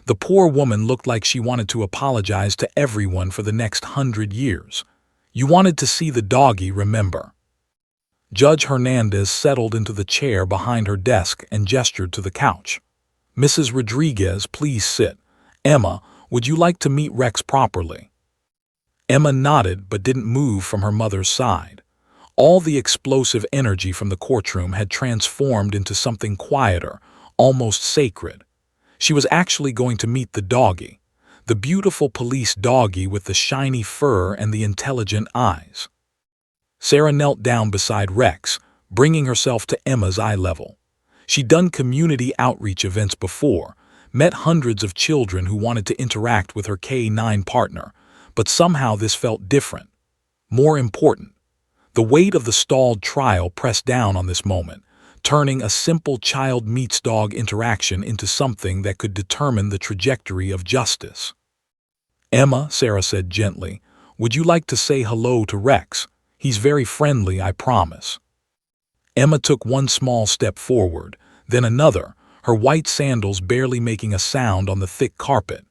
The poor woman looked like she wanted to apologize to everyone for the next 100 years. "You wanted to see the doggy, remember?" Judge Hernandez settled into the chair behind her desk and gestured to the couch. "Mrs. Rodriguez, please sit. Emma, would you like to meet Rex properly?" Emma nodded but didn't move from her mother's side. All the explosive energy from the courtroom had transformed into something quieter, almost sacred. She was actually going to meet the doggy, the beautiful police doggy with the shiny fur and the intelligent eyes. Sarah knelt down beside Rex, bringing herself to Emma's eye level. She'd done community outreach events before, met hundreds of children who wanted to interact with her K-9 partner, but somehow this felt different, more important. The weight of the stalled trial pressed down on this moment, turning a simple child-meets-dog interaction into something that could determine the trajectory of justice. "Emma," Sarah said gently, "would you like to say hello to Rex? He's very friendly, I promise." Emma took one small step forward, then another, her white sandals barely making a sound on the thick carpet.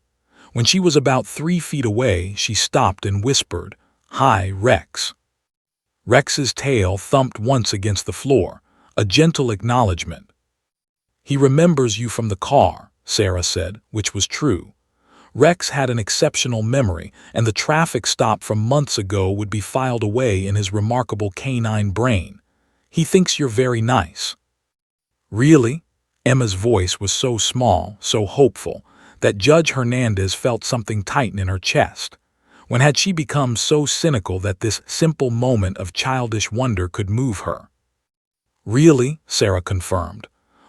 When she was about 3 feet away, she stopped and whispered, "Hi, Rex." Rex's tail thumped once against the floor, a gentle acknowledgement. "He remembers you from the car," Sarah said, which was true. Rex had an exceptional memory, and the traffic stop from months ago would be filed away in his remarkable canine brain. "He thinks you're very nice." "Really?" Emma's voice was so small, so hopeful, that Judge Hernandez felt something tighten in her chest. When had she become so cynical that this simple moment of childish wonder could move her? "Really?" Sarah confirmed.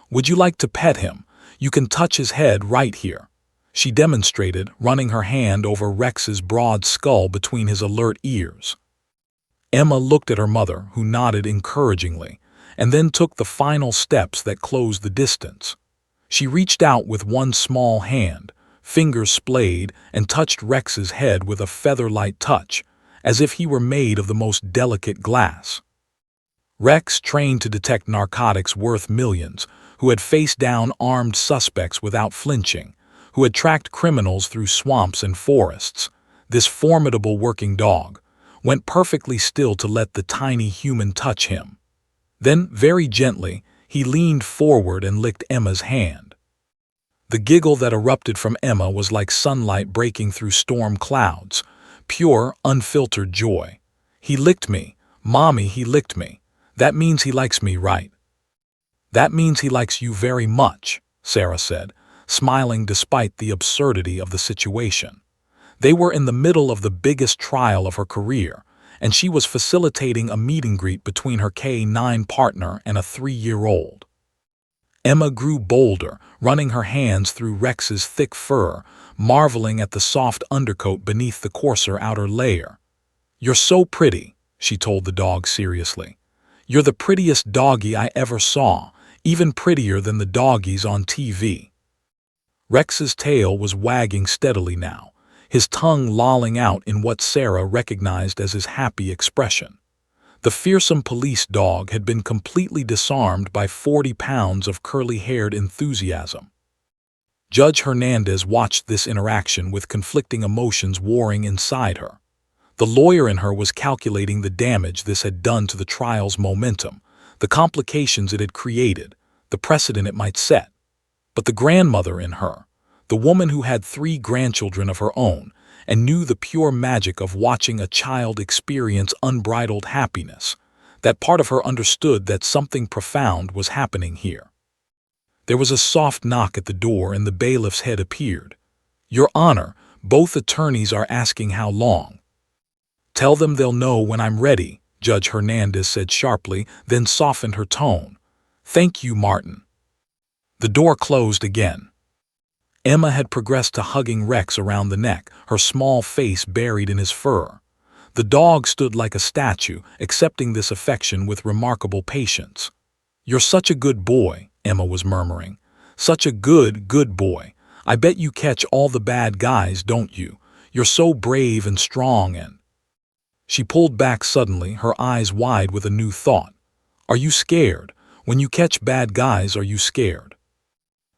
"Would you like to pet him? You can touch his head right here." She demonstrated, running her hand over Rex's broad skull between his alert ears. Emma looked at her mother, who nodded encouragingly, and then took the final steps that closed the distance. She reached out with one small hand, fingers splayed, and touched Rex's head with a feather-light touch, as if he were made of the most delicate glass. Rex, trained to detect narcotics worth millions, who had faced down armed suspects without flinching, who had tracked criminals through swamps and forests, this formidable working dog, went perfectly still to let the tiny human touch him. Then, very gently, he leaned forward and licked Emma's hand. The giggle that erupted from Emma was like sunlight breaking through storm clouds, pure, unfiltered joy. "He licked me. Mommy, he licked me. That means he likes me, right?" "That means he likes you very much," Sarah said, smiling despite the absurdity of the situation. They were in the middle of the biggest trial of her career, and she was facilitating a meet-and-greet between her K-9 partner and a 3-year-old. Emma grew bolder, running her hands through Rex's thick fur, marveling at the soft undercoat beneath the coarser outer layer. "You're so pretty," she told the dog seriously. "You're the prettiest doggy I ever saw, even prettier than the doggies on TV." Rex's tail was wagging steadily now, his tongue lolling out in what Sarah recognized as his happy expression. The fearsome police dog had been completely disarmed by 40 pounds of curly-haired enthusiasm. Judge Hernandez watched this interaction with conflicting emotions warring inside her. The lawyer in her was calculating the damage this had done to the trial's momentum, the complications it had created, the precedent it might set. But the grandmother in her, the woman who had 3 grandchildren of her own and knew the pure magic of watching a child experience unbridled happiness, that part of her understood that something profound was happening here. There was a soft knock at the door and the bailiff's head appeared. "Your Honor, both attorneys are asking how long." "Tell them they'll know when I'm ready," Judge Hernandez said sharply, then softened her tone. "Thank you, Martin." The door closed again. Emma had progressed to hugging Rex around the neck, her small face buried in his fur. The dog stood like a statue, accepting this affection with remarkable patience. "You're such a good boy," Emma was murmuring. "Such a good boy. I bet you catch all the bad guys, don't you? You're so brave and strong and—" She pulled back suddenly, her eyes wide with a new thought. "Are you scared? When you catch bad guys, are you scared?"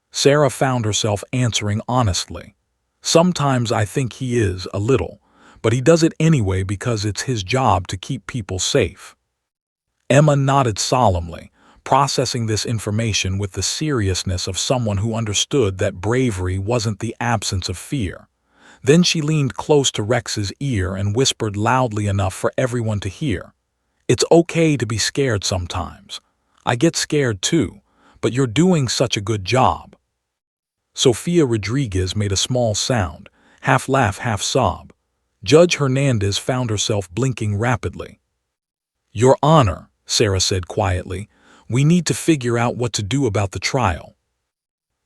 Sarah found herself answering honestly. "Sometimes I think he is, a little, but he does it anyway because it's his job to keep people safe." Emma nodded solemnly, processing this information with the seriousness of someone who understood that bravery wasn't the absence of fear. Then she leaned close to Rex's ear and whispered loudly enough for everyone to hear. "It's okay to be scared sometimes. I get scared too, but you're doing such a good job." Sofia Rodriguez made a small sound, half laugh, half sob. Judge Hernandez found herself blinking rapidly. "Your Honor," Sarah said quietly, "we need to figure out what to do about the trial."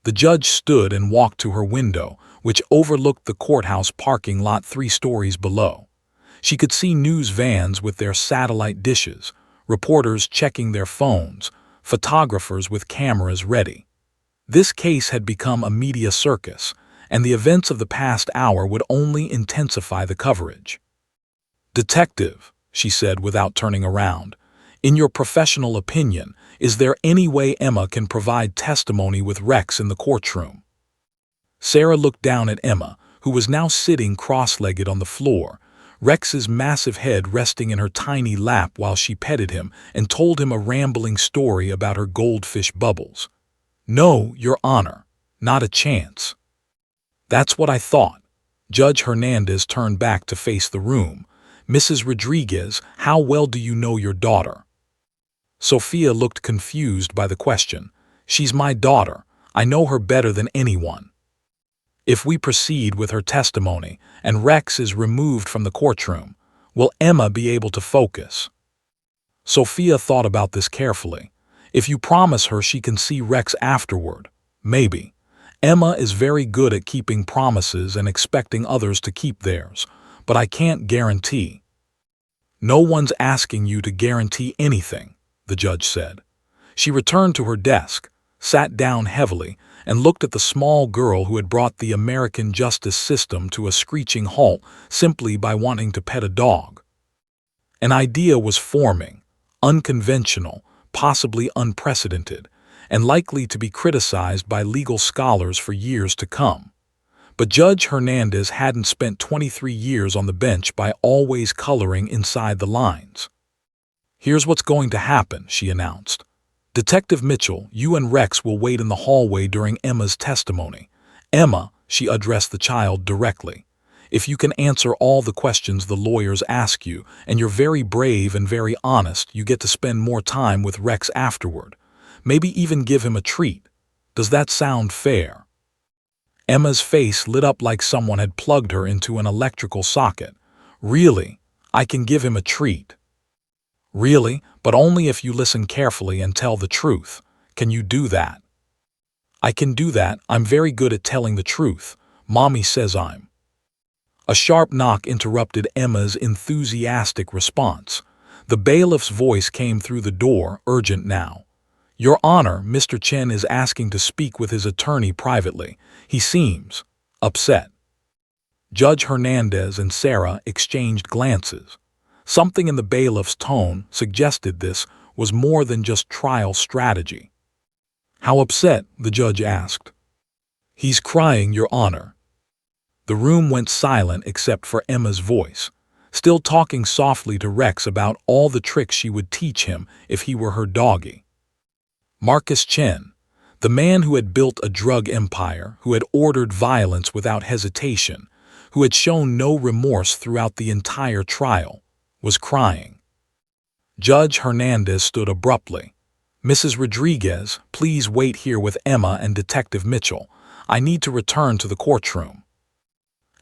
The judge stood and walked to her window, which overlooked the courthouse parking lot 3 stories below. She could see news vans with their satellite dishes, reporters checking their phones, photographers with cameras ready. This case had become a media circus, and the events of the past hour would only intensify the coverage. "Detective," she said without turning around, "in your professional opinion, is there any way Emma can provide testimony with Rex in the courtroom?" Sarah looked down at Emma, who was now sitting cross-legged on the floor, Rex's massive head resting in her tiny lap while she petted him and told him a rambling story about her goldfish bubbles. "No, Your Honor, not a chance." "That's what I thought." Judge Hernandez turned back to face the room. "Mrs. Rodriguez, how well do you know your daughter?" Sophia looked confused by the question. "She's my daughter. I know her better than anyone." "If we proceed with her testimony and Rex is removed from the courtroom, will Emma be able to focus?" Sophia thought about this carefully. "If you promise her she can see Rex afterward, maybe. Emma is very good at keeping promises and expecting others to keep theirs, but I can't guarantee." "No one's asking you to guarantee anything," the judge said. She returned to her desk, sat down heavily, and looked at the small girl who had brought the American justice system to a screeching halt simply by wanting to pet a dog. An idea was forming, unconventional, possibly unprecedented, and likely to be criticized by legal scholars for years to come. But Judge Hernandez hadn't spent 23 years on the bench by always coloring inside the lines. "Here's what's going to happen," she announced. "Detective Mitchell, you and Rex will wait in the hallway during Emma's testimony. Emma," she addressed the child directly, "if you can answer all the questions the lawyers ask you, and you're very brave and very honest, you get to spend more time with Rex afterward. Maybe even give him a treat. Does that sound fair?" Emma's face lit up like someone had plugged her into an electrical socket. "Really? I can give him a treat?" "Really, but only if you listen carefully and tell the truth. Can you do that?" "I can do that. I'm very good at telling the truth. Mommy says I'm." A sharp knock interrupted Emma's enthusiastic response. The bailiff's voice came through the door, urgent now. "Your Honor, Mr. Chen is asking to speak with his attorney privately. He seems upset." Judge Hernandez and Sarah exchanged glances. Something in the bailiff's tone suggested this was more than just trial strategy. "How upset?" the judge asked. "He's crying, Your Honor." The room went silent except for Emma's voice, still talking softly to Rex about all the tricks she would teach him if he were her doggy. Marcus Chen, the man who had built a drug empire, who had ordered violence without hesitation, who had shown no remorse throughout the entire trial, was crying. Judge Hernandez stood abruptly. "Mrs. Rodriguez, please wait here with Emma and Detective Mitchell. I need to return to the courtroom."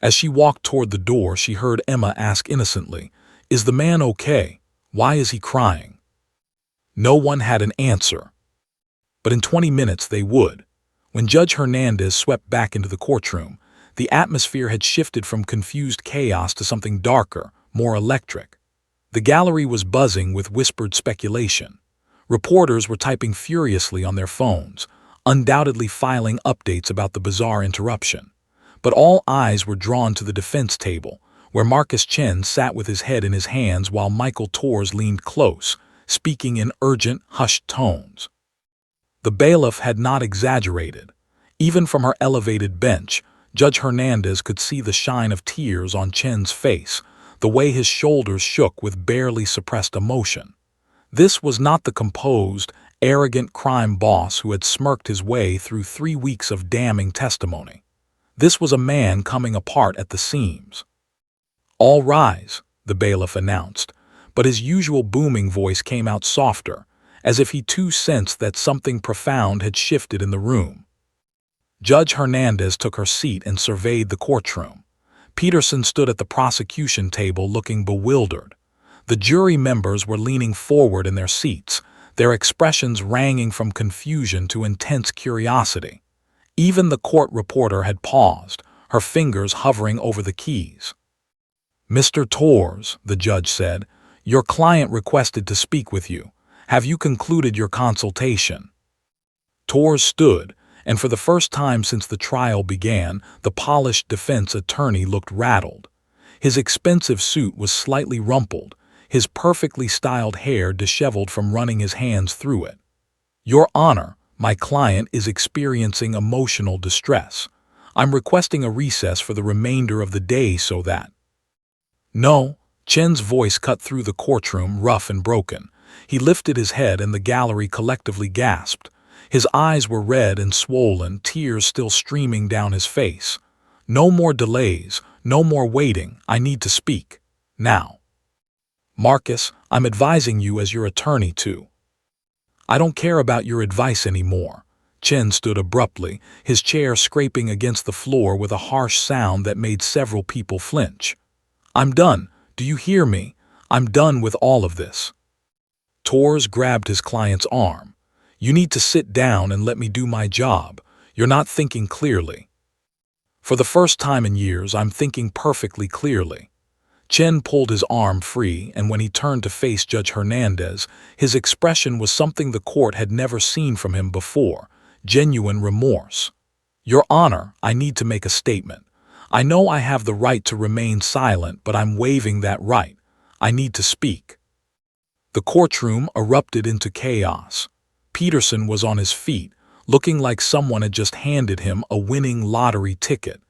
As she walked toward the door, she heard Emma ask innocently, "Is the man okay? Why is he crying?" No one had an answer. But in 20 minutes they would. When Judge Hernandez swept back into the courtroom, the atmosphere had shifted from confused chaos to something darker, more electric. The gallery was buzzing with whispered speculation. Reporters were typing furiously on their phones, undoubtedly filing updates about the bizarre interruption. But all eyes were drawn to the defense table, where Marcus Chen sat with his head in his hands while Michael Torres leaned close, speaking in urgent, hushed tones. The bailiff had not exaggerated. Even from her elevated bench, Judge Hernandez could see the shine of tears on Chen's face, the way his shoulders shook with barely suppressed emotion. This was not the composed, arrogant crime boss who had smirked his way through 3 weeks of damning testimony. This was a man coming apart at the seams. "All rise," the bailiff announced, but his usual booming voice came out softer, as if he too sensed that something profound had shifted in the room. Judge Hernandez took her seat and surveyed the courtroom. Peterson stood at the prosecution table looking bewildered. The jury members were leaning forward in their seats, their expressions ranging from confusion to intense curiosity. Even the court reporter had paused, her fingers hovering over the keys. Mr. Torres, the judge said, your client requested to speak with you. Have you concluded your consultation? Torres stood, and for the first time since the trial began, the polished defense attorney looked rattled. His expensive suit was slightly rumpled, his perfectly styled hair disheveled from running his hands through it. Your Honor, my client is experiencing emotional distress. I'm requesting a recess for the remainder of the day so that— No, Chen's voice cut through the courtroom rough and broken. He lifted his head and the gallery collectively gasped. His eyes were red and swollen, tears still streaming down his face. No more delays, no more waiting, I need to speak. Now. Marcus, I'm advising you as your attorney to— I don't care about your advice anymore. Chen stood abruptly, his chair scraping against the floor with a harsh sound that made several people flinch. I'm done. Do you hear me? I'm done with all of this. Torres grabbed his client's arm. You need to sit down and let me do my job. You're not thinking clearly. For the first time in years, I'm thinking perfectly clearly. Chen pulled his arm free, and when he turned to face Judge Hernandez, his expression was something the court had never seen from him before, genuine remorse. Your Honor, I need to make a statement. I know I have the right to remain silent, but I'm waiving that right. I need to speak. The courtroom erupted into chaos. Peterson was on his feet, looking like someone had just handed him a winning lottery ticket.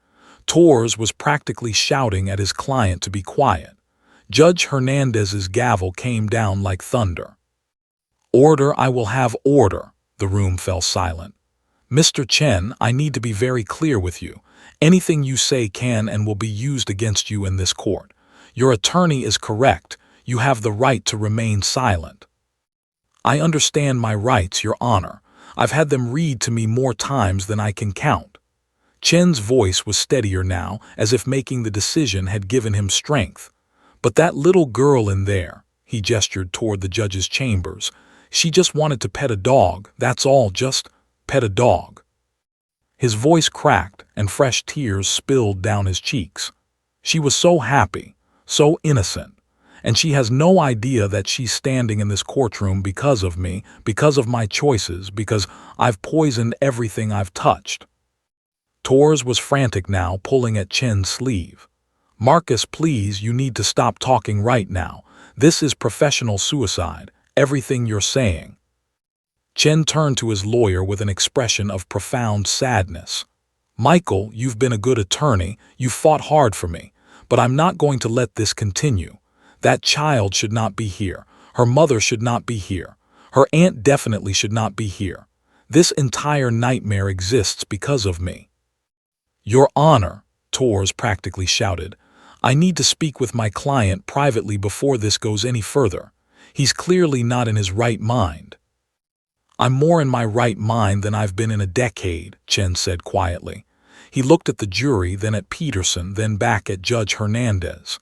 Torres was practically shouting at his client to be quiet. Judge Hernandez's gavel came down like thunder. Order, I will have order. The room fell silent. Mr. Chen, I need to be very clear with you. Anything you say can and will be used against you in this court. Your attorney is correct. You have the right to remain silent. I understand my rights, Your Honor. I've had them read to me more times than I can count. Chen's voice was steadier now, as if making the decision had given him strength. But that little girl in there, he gestured toward the judge's chambers, she just wanted to pet a dog, that's all, just pet a dog. His voice cracked, and fresh tears spilled down his cheeks. She was so happy, so innocent, and she has no idea that she's standing in this courtroom because of me, because of my choices, because I've poisoned everything I've touched. Torres was frantic now, pulling at Chen's sleeve. Marcus, please, you need to stop talking right now. This is professional suicide, everything you're saying. Chen turned to his lawyer with an expression of profound sadness. Michael, you've been a good attorney, you've fought hard for me, but I'm not going to let this continue. That child should not be here. Her mother should not be here. Her aunt definitely should not be here. This entire nightmare exists because of me. Your Honor, Torres practically shouted, I need to speak with my client privately before this goes any further. He's clearly not in his right mind. I'm more in my right mind than I've been in a decade, Chen said quietly. He looked at the jury, then at Peterson, then back at Judge Hernandez.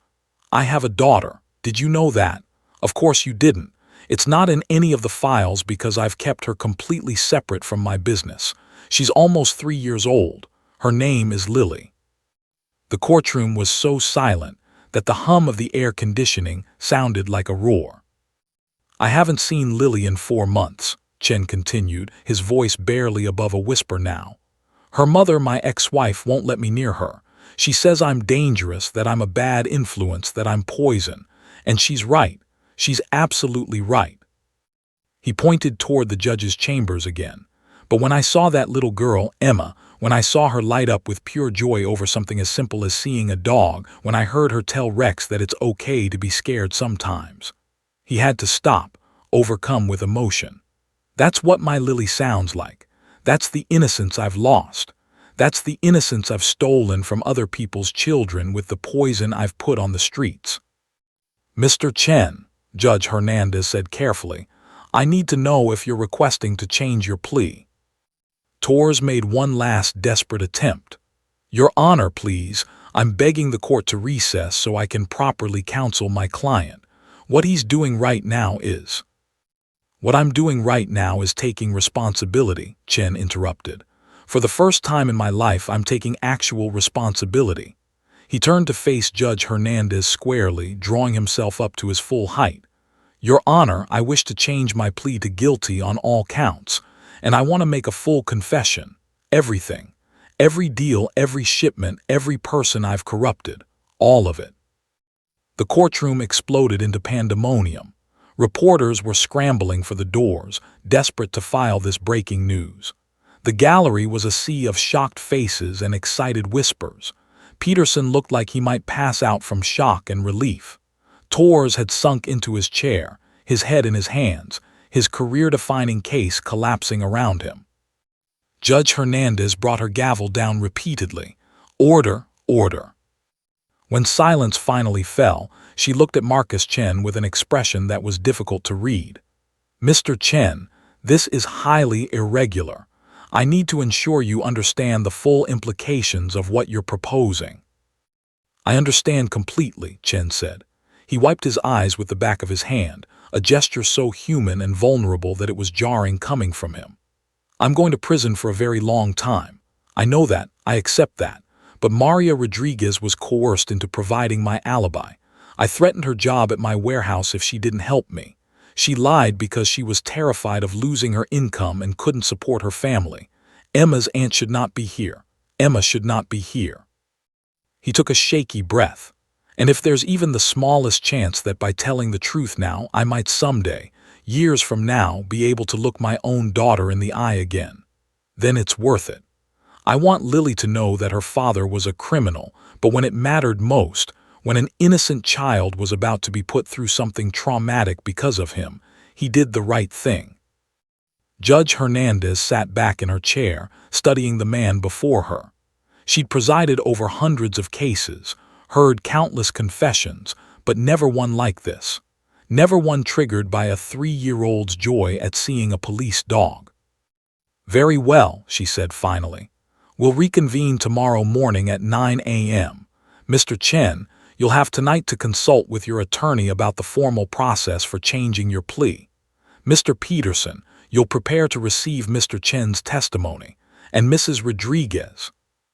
I have a daughter. Did you know that? Of course you didn't. It's not in any of the files because I've kept her completely separate from my business. She's almost 3 years old. Her name is Lily. The courtroom was so silent that the hum of the air conditioning sounded like a roar. I haven't seen Lily in 4 months, Chen continued, his voice barely above a whisper now. Her mother, my ex-wife, won't let me near her. She says I'm dangerous, that I'm a bad influence, that I'm poison. And she's right. She's absolutely right. He pointed toward the judge's chambers again. But when I saw that little girl, Emma, when I saw her light up with pure joy over something as simple as seeing a dog, when I heard her tell Rex that it's okay to be scared sometimes, he had to stop, overcome with emotion. That's what my Lily sounds like. That's the innocence I've lost. That's the innocence I've stolen from other people's children with the poison I've put on the streets. Mr. Chen, Judge Hernandez said carefully, I need to know if you're requesting to change your plea. Torres made one last desperate attempt. Your Honor, please, I'm begging the court to recess so I can properly counsel my client. What he's doing right now is— What I'm doing right now is taking responsibility, Chen interrupted. For the first time in my life, I'm taking actual responsibility. He turned to face Judge Hernandez squarely, drawing himself up to his full height. "Your Honor, I wish to change my plea to guilty on all counts, and I want to make a full confession. Everything. Every deal, every shipment, every person I've corrupted. All of it." The courtroom exploded into pandemonium. Reporters were scrambling for the doors, desperate to file this breaking news. The gallery was a sea of shocked faces and excited whispers. Peterson looked like he might pass out from shock and relief. Torres had sunk into his chair, his head in his hands, his career-defining case collapsing around him. Judge Hernandez brought her gavel down repeatedly. "Order, order." When silence finally fell, she looked at Marcus Chen with an expression that was difficult to read. "Mr. Chen, this is highly irregular. I need to ensure you understand the full implications of what you're proposing." "I understand completely," Chen said. He wiped his eyes with the back of his hand, a gesture so human and vulnerable that it was jarring coming from him. "I'm going to prison for a very long time. I know that, I accept that. But Maria Rodriguez was coerced into providing my alibi. I threatened her job at my warehouse if she didn't help me. She lied because she was terrified of losing her income and couldn't support her family. Emma's aunt should not be here. Emma should not be here." He took a shaky breath. "And if there's even the smallest chance that by telling the truth now, I might someday, years from now, be able to look my own daughter in the eye again, then it's worth it. I want Lily to know that her father was a criminal, but when it mattered most, when an innocent child was about to be put through something traumatic because of him, he did the right thing." Judge Hernandez sat back in her chair, studying the man before her. She'd presided over hundreds of cases, heard countless confessions, but never one like this. Never one triggered by a 3-year-old's joy at seeing a police dog. "Very well," she said finally. "We'll reconvene tomorrow morning at 9 a.m. Mr. Chen, you'll have tonight to consult with your attorney about the formal process for changing your plea. Mr. Peterson, you'll prepare to receive Mr. Chen's testimony. And Mrs. Rodriguez,"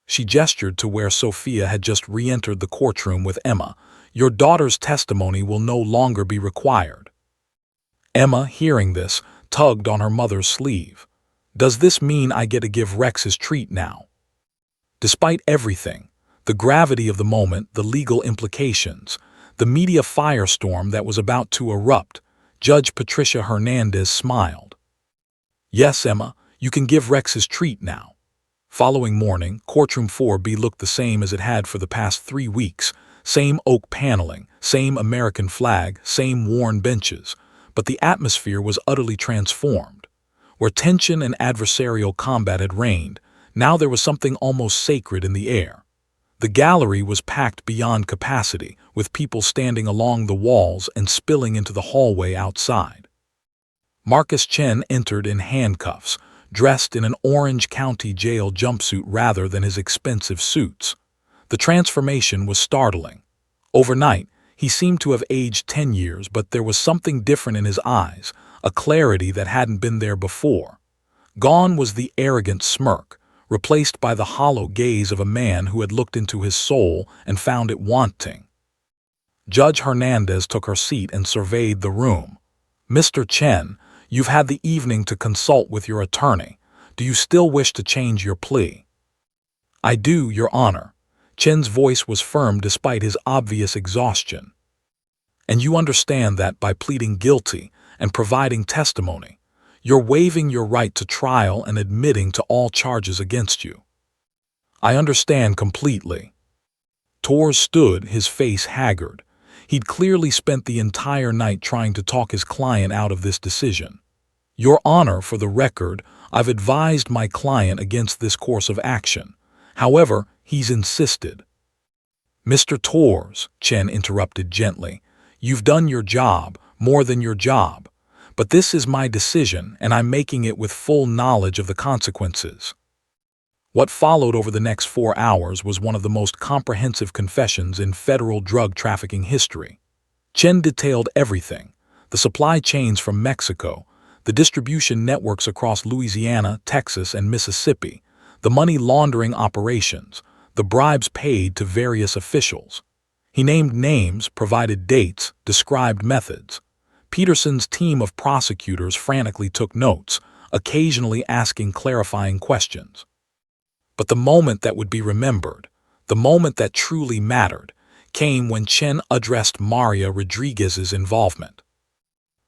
she gestured to where Sophia had just re-entered the courtroom with Emma, "your daughter's testimony will no longer be required." Emma, hearing this, tugged on her mother's sleeve. "Does this mean I get to give Rex his treat now?" Despite everything, the gravity of the moment, the legal implications, the media firestorm that was about to erupt, Judge Patricia Hernandez smiled. "Yes, Emma, you can give Rex his treat now." Following morning, courtroom 4B looked the same as it had for the past 3 weeks. Same oak paneling, same American flag, same worn benches. But the atmosphere was utterly transformed. Where tension and adversarial combat had reigned, now there was something almost sacred in the air. The gallery was packed beyond capacity, with people standing along the walls and spilling into the hallway outside. Marcus Chen entered in handcuffs, dressed in an Orange County Jail jumpsuit rather than his expensive suits. The transformation was startling. Overnight, he seemed to have aged 10 years, but there was something different in his eyes, a clarity that hadn't been there before. Gone was the arrogant smirk, replaced by the hollow gaze of a man who had looked into his soul and found it wanting. Judge Hernandez took her seat and surveyed the room. "Mr. Chen, you've had the evening to consult with your attorney. Do you still wish to change your plea?" "I do, Your Honor." Chen's voice was firm despite his obvious exhaustion. "And you understand that by pleading guilty and providing testimony, you're waiving your right to trial and admitting to all charges against you." "I understand completely." Torres stood, his face haggard. He'd clearly spent the entire night trying to talk his client out of this decision. "Your Honor, for the record, I've advised my client against this course of action. However, he's insisted." "Mr. Torres," Chen interrupted gently, "you've done your job, more than your job. But this is my decision, and I'm making it with full knowledge of the consequences." What followed over the next 4 hours was one of the most comprehensive confessions in federal drug trafficking history. Chen detailed everything: the supply chains from Mexico, the distribution networks across Louisiana, Texas, and Mississippi, the money laundering operations, the bribes paid to various officials. He named names, provided dates, described methods. Peterson's team of prosecutors frantically took notes, occasionally asking clarifying questions. But the moment that would be remembered, the moment that truly mattered, came when Chen addressed Maria Rodriguez's involvement.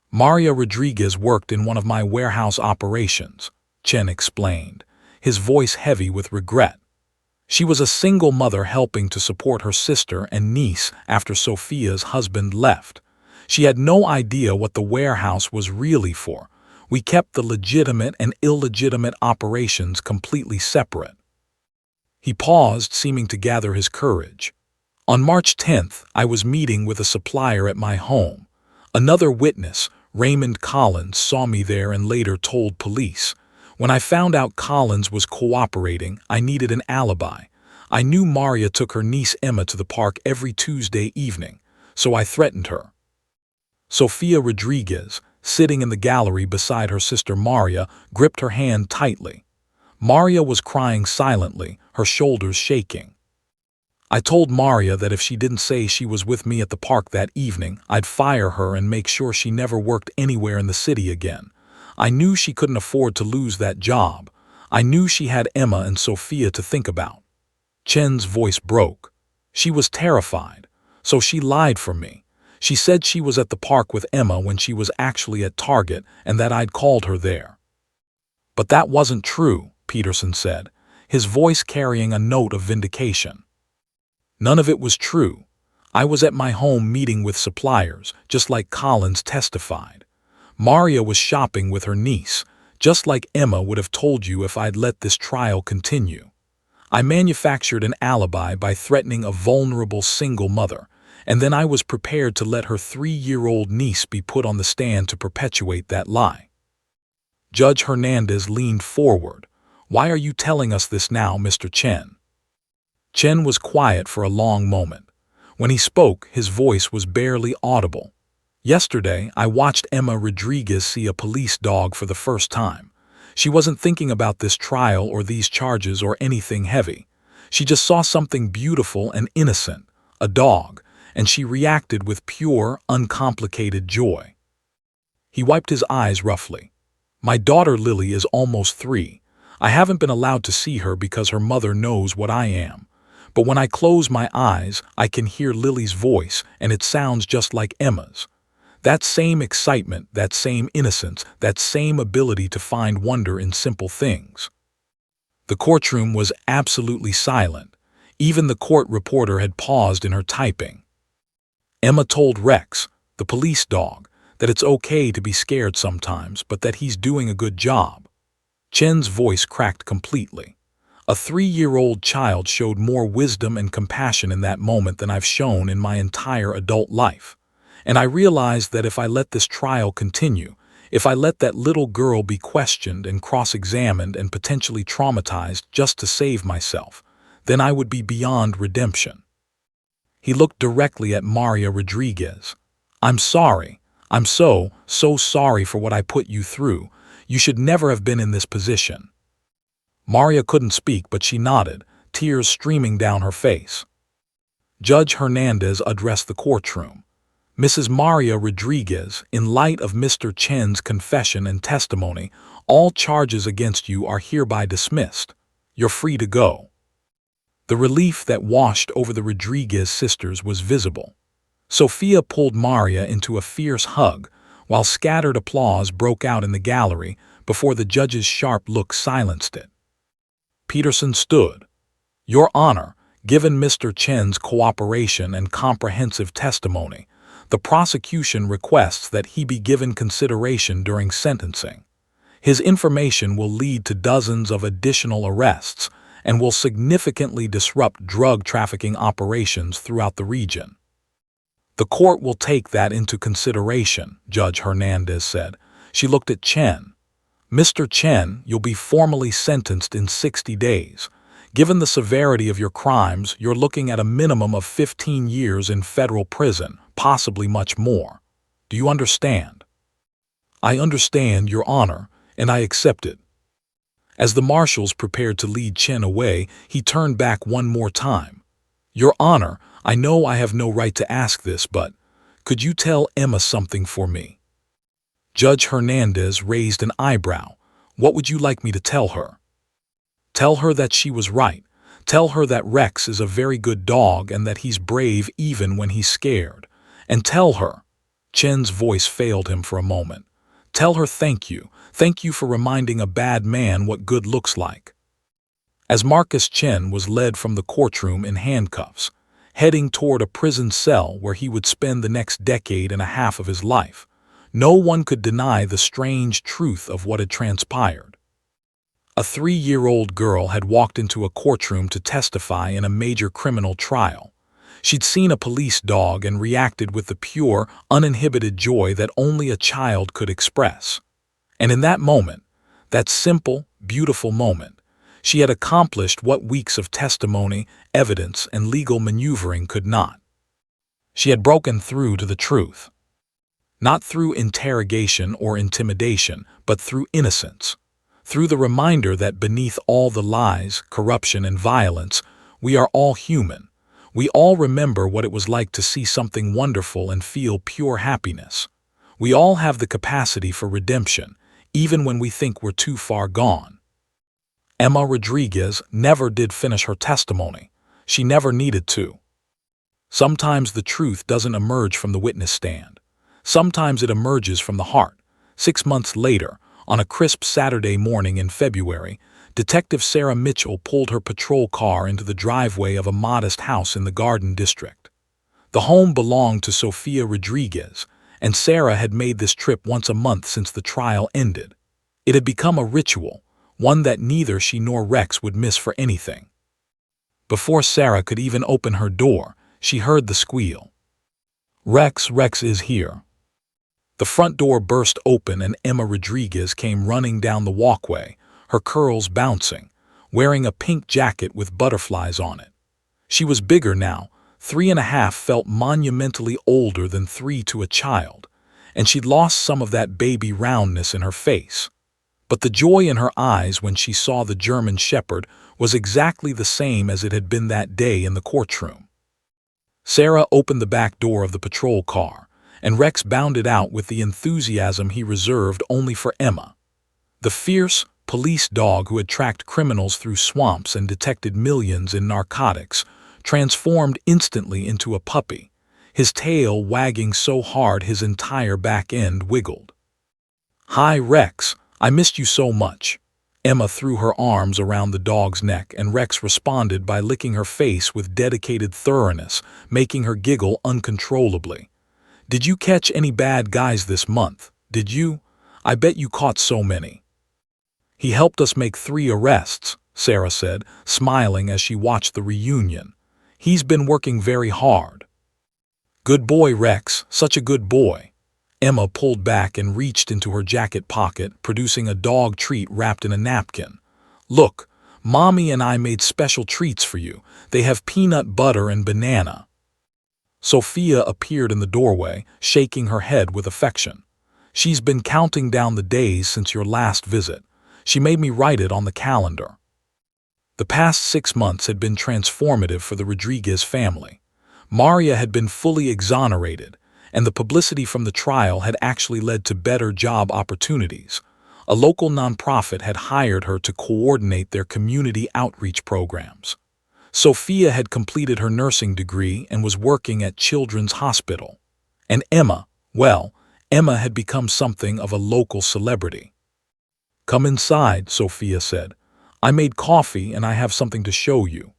Maria Rodriguez worked in one of my warehouse operations, Chen explained, his voice heavy with regret. She was a single mother helping to support her sister and niece after Sophia's husband left. She had no idea what the warehouse was really for. We kept the legitimate and illegitimate operations completely separate. He paused, seeming to gather his courage. On March 10th, I was meeting with a supplier at my home. Another witness, Raymond Collins, saw me there and later told police. When I found out Collins was cooperating, I needed an alibi. I knew Maria took her niece Emma to the park every Tuesday evening, so I threatened her. Sophia Rodriguez, sitting in the gallery beside her sister Maria, gripped her hand tightly. Maria was crying silently, her shoulders shaking. I told Maria that if she didn't say she was with me at the park that evening, I'd fire her and make sure she never worked anywhere in the city again. I knew she couldn't afford to lose that job. I knew she had Emma and Sophia to think about. Chen's voice broke. She was terrified, so she lied for me. She said she was at the park with Emma when she was actually at Target and that I'd called her there. But that wasn't true, Peterson said, his voice carrying a note of vindication. None of it was true. I was at my home meeting with suppliers, just like Collins testified. Maria was shopping with her niece, just like Emma would have told you if I'd let this trial continue. I manufactured an alibi by threatening a vulnerable single mother, and then I was prepared to let her 3-year-old niece be put on the stand to perpetuate that lie. Judge Hernandez leaned forward. "Why are you telling us this now, Mr. Chen?" Chen was quiet for a long moment. When he spoke, his voice was barely audible. "Yesterday, I watched Emma Rodriguez see a police dog for the first time. She wasn't thinking about this trial or these charges or anything heavy. She just saw something beautiful and innocent, a dog, and she reacted with pure, uncomplicated joy." He wiped his eyes roughly. "My daughter Lily is almost 3. I haven't been allowed to see her because her mother knows what I am. But when I close my eyes, I can hear Lily's voice, and it sounds just like Emma's. That same excitement, that same innocence, that same ability to find wonder in simple things." The courtroom was absolutely silent. Even the court reporter had paused in her typing. Emma told Rex, the police dog, that it's okay to be scared sometimes, but that he's doing a good job. Chen's voice cracked completely. A 3-year-old child showed more wisdom and compassion in that moment than I've shown in my entire adult life. And I realized that if I let this trial continue, if I let that little girl be questioned and cross-examined and potentially traumatized just to save myself, then I would be beyond redemption. He looked directly at Maria Rodriguez. "I'm sorry. I'm so sorry for what I put you through. You should never have been in this position." Maria couldn't speak, but she nodded, tears streaming down her face. Judge Hernandez addressed the courtroom. "Mrs. Maria Rodriguez, in light of Mr. Chen's confession and testimony, all charges against you are hereby dismissed. You're free to go." The relief that washed over the Rodriguez sisters was visible. Sophia pulled Maria into a fierce hug, while scattered applause broke out in the gallery before the judge's sharp look silenced it. Peterson stood. "Your Honor, given Mr. Chen's cooperation and comprehensive testimony, the prosecution requests that he be given consideration during sentencing. His information will lead to dozens of additional arrests and will significantly disrupt drug trafficking operations throughout the region." "The court will take that into consideration," Judge Hernandez said. She looked at Chen. "Mr. Chen, you'll be formally sentenced in 60 days. Given the severity of your crimes, you're looking at a minimum of 15 years in federal prison, possibly much more. Do you understand?" "I understand, Your Honor, and I accept it." As the marshals prepared to lead Chen away, he turned back one more time. "Your Honor, I know I have no right to ask this, but could you tell Emma something for me?" Judge Hernandez raised an eyebrow. "What would you like me to tell her?" "Tell her that she was right. Tell her that Rex is a very good dog and that he's brave even when he's scared. And tell her—" Chen's voice failed him for a moment. "Tell her thank you. Thank you for reminding a bad man what good looks like." As Marcus Chen was led from the courtroom in handcuffs, heading toward a prison cell where he would spend the next decade and a half of his life, no one could deny the strange truth of what had transpired. A 3-year-old girl had walked into a courtroom to testify in a major criminal trial. She'd seen a police dog and reacted with the pure, uninhibited joy that only a child could express. And in that moment, that simple, beautiful moment, she had accomplished what weeks of testimony, evidence, and legal maneuvering could not. She had broken through to the truth. Not through interrogation or intimidation, but through innocence. Through the reminder that beneath all the lies, corruption, and violence, we are all human. We all remember what it was like to see something wonderful and feel pure happiness. We all have the capacity for redemption, even when we think we're too far gone. Emma Rodriguez never did finish her testimony. She never needed to. Sometimes the truth doesn't emerge from the witness stand. Sometimes it emerges from the heart. 6 months later, on a crisp Saturday morning in February, Detective Sarah Mitchell pulled her patrol car into the driveway of a modest house in the Garden District. The home belonged to Sofia Rodriguez, and Sarah had made this trip once a month since the trial ended. It had become a ritual, one that neither she nor Rex would miss for anything. Before Sarah could even open her door, she heard the squeal. "Rex is here." The front door burst open and Emma Rodriguez came running down the walkway, her curls bouncing, wearing a pink jacket with butterflies on it. She was bigger now. 3.5 felt monumentally older than 3 to a child, and she'd lost some of that baby roundness in her face. But the joy in her eyes when she saw the German Shepherd was exactly the same as it had been that day in the courtroom. Sarah opened the back door of the patrol car, and Rex bounded out with the enthusiasm he reserved only for Emma. The fierce, police dog who had tracked criminals through swamps and detected millions in narcotics transformed instantly into a puppy, his tail wagging so hard his entire back end wiggled. "Hi, Rex, I missed you so much." Emma threw her arms around the dog's neck, and Rex responded by licking her face with dedicated thoroughness, making her giggle uncontrollably. "Did you catch any bad guys this month? Did you? I bet you caught so many." "He helped us make 3 arrests," Sarah said, smiling as she watched the reunion. "He's been working very hard." "Good boy, Rex, such a good boy." Emma pulled back and reached into her jacket pocket, producing a dog treat wrapped in a napkin. "Look, Mommy and I made special treats for you. They have peanut butter and banana." Sofia appeared in the doorway, shaking her head with affection. "She's been counting down the days since your last visit. She made me write it on the calendar." The past 6 months had been transformative for the Rodriguez family. Maria had been fully exonerated, and the publicity from the trial had actually led to better job opportunities. A local nonprofit had hired her to coordinate their community outreach programs. Sofia had completed her nursing degree and was working at Children's Hospital. And Emma, well, Emma had become something of a local celebrity. "Come inside," Sofia said. "I made coffee and I have something to show you."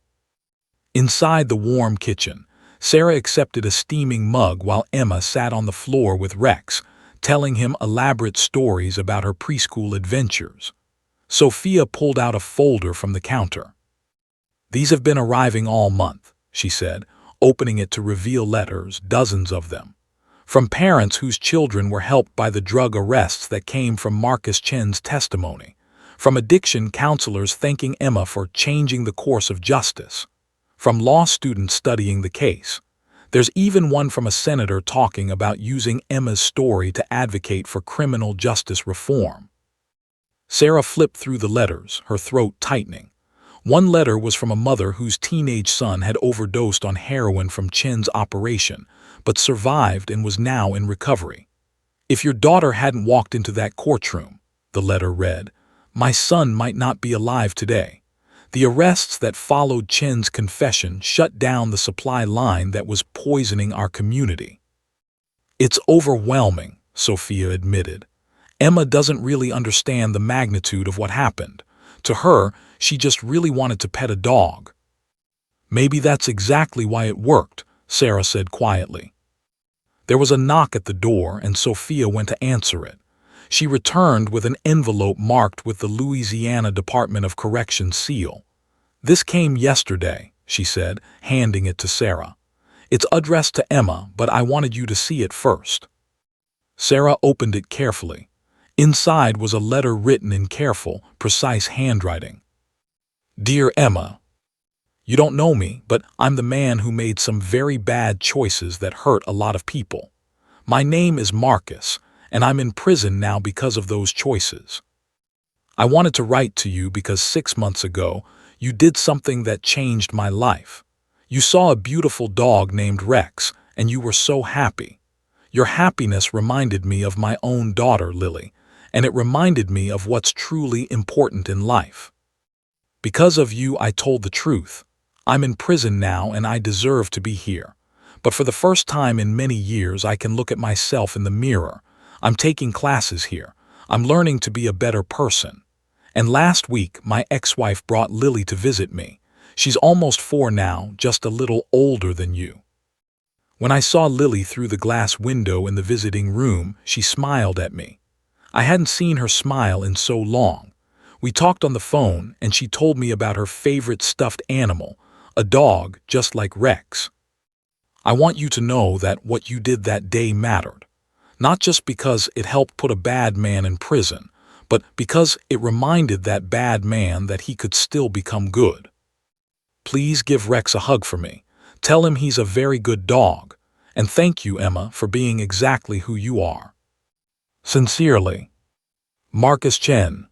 Inside the warm kitchen, Sarah accepted a steaming mug while Emma sat on the floor with Rex, telling him elaborate stories about her preschool adventures. Sofia pulled out a folder from the counter. "These have been arriving all month," she said, opening it to reveal letters, dozens of them, from parents whose children were helped by the drug arrests that came from Marcus Chen's testimony, from addiction counselors thanking Emma for changing the course of justice, from law students studying the case. There's even one from a senator talking about using Emma's story to advocate for criminal justice reform. Sarah flipped through the letters, her throat tightening. One letter was from a mother whose teenage son had overdosed on heroin from Chen's operation, but survived and was now in recovery. If your daughter hadn't walked into that courtroom, the letter read, my son might not be alive today. The arrests that followed Chen's confession shut down the supply line that was poisoning our community. It's overwhelming, Sophia admitted. Emma doesn't really understand the magnitude of what happened. To her, she just really wanted to pet a dog. Maybe that's exactly why it worked, Sarah said quietly. There was a knock at the door and Sophia went to answer it. She returned with an envelope marked with the Louisiana Department of Corrections seal. This came yesterday, she said, handing it to Sarah. It's addressed to Emma, but I wanted you to see it first. Sarah opened it carefully. Inside was a letter written in careful, precise handwriting. Dear Emma, you don't know me, but I'm the man who made some very bad choices that hurt a lot of people. My name is Marcus, and I'm in prison now because of those choices. I wanted to write to you because 6 months ago, you did something that changed my life. You saw a beautiful dog named Rex, and you were so happy. Your happiness reminded me of my own daughter, Lily, and it reminded me of what's truly important in life. Because of you, I told the truth. I'm in prison now and I deserve to be here. But for the first time in many years, I can look at myself in the mirror. I'm taking classes here. I'm learning to be a better person. And last week, my ex-wife brought Lily to visit me. She's almost 4 now, just a little older than you. When I saw Lily through the glass window in the visiting room, she smiled at me. I hadn't seen her smile in so long. We talked on the phone, and she told me about her favorite stuffed animal, a dog just like Rex. I want you to know that what you did that day mattered. Not just because it helped put a bad man in prison, but because it reminded that bad man that he could still become good. Please give Rex a hug for me. Tell him he's a very good dog. And thank you, Emma, for being exactly who you are. Sincerely, Marcus Chen.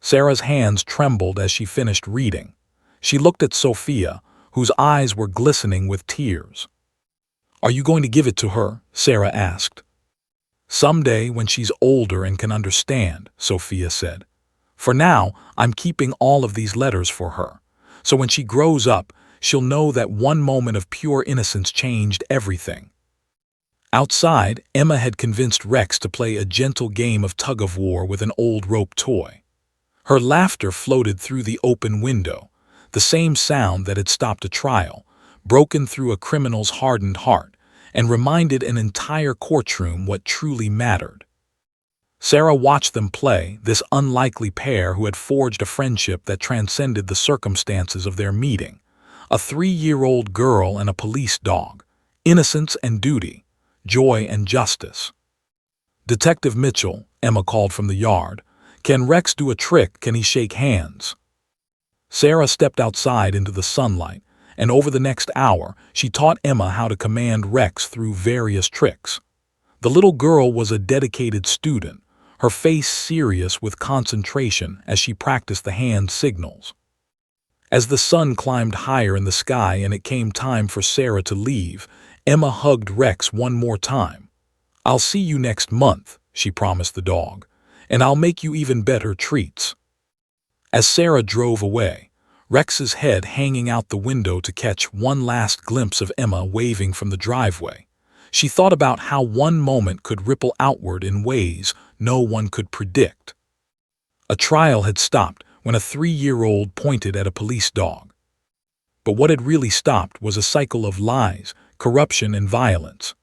Sarah's hands trembled as she finished reading. She looked at Sophia, whose eyes were glistening with tears. Are you going to give it to her? Sarah asked. Someday when she's older and can understand, Sophia said. For now, I'm keeping all of these letters for her. So when she grows up, she'll know that one moment of pure innocence changed everything. Outside, Emma had convinced Rex to play a gentle game of tug-of-war with an old rope toy. Her laughter floated through the open window, the same sound that had stopped a trial, broken through a criminal's hardened heart, and reminded an entire courtroom what truly mattered. Sarah watched them play, this unlikely pair who had forged a friendship that transcended the circumstances of their meeting. A 3-year-old girl and a police dog, innocence and duty, joy and justice. Detective Mitchell, Emma called from the yard. Can Rex do a trick? Can he shake hands? Sarah stepped outside into the sunlight, and over the next hour, she taught Emma how to command Rex through various tricks. The little girl was a dedicated student, her face serious with concentration as she practiced the hand signals. As the sun climbed higher in the sky and it came time for Sarah to leave, Emma hugged Rex one more time. I'll see you next month, she promised the dog, and I'll make you even better treats. As Sarah drove away, Rex's head hanging out the window to catch one last glimpse of Emma waving from the driveway, she thought about how one moment could ripple outward in ways no one could predict. A trial had stopped when a 3-year-old pointed at a police dog. But what had really stopped was a cycle of lies, corruption, and violence.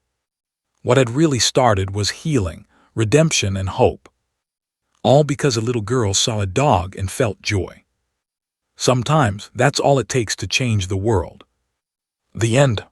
What had really started was healing, redemption, and hope. All because a little girl saw a dog and felt joy. Sometimes that's all it takes to change the world. The end.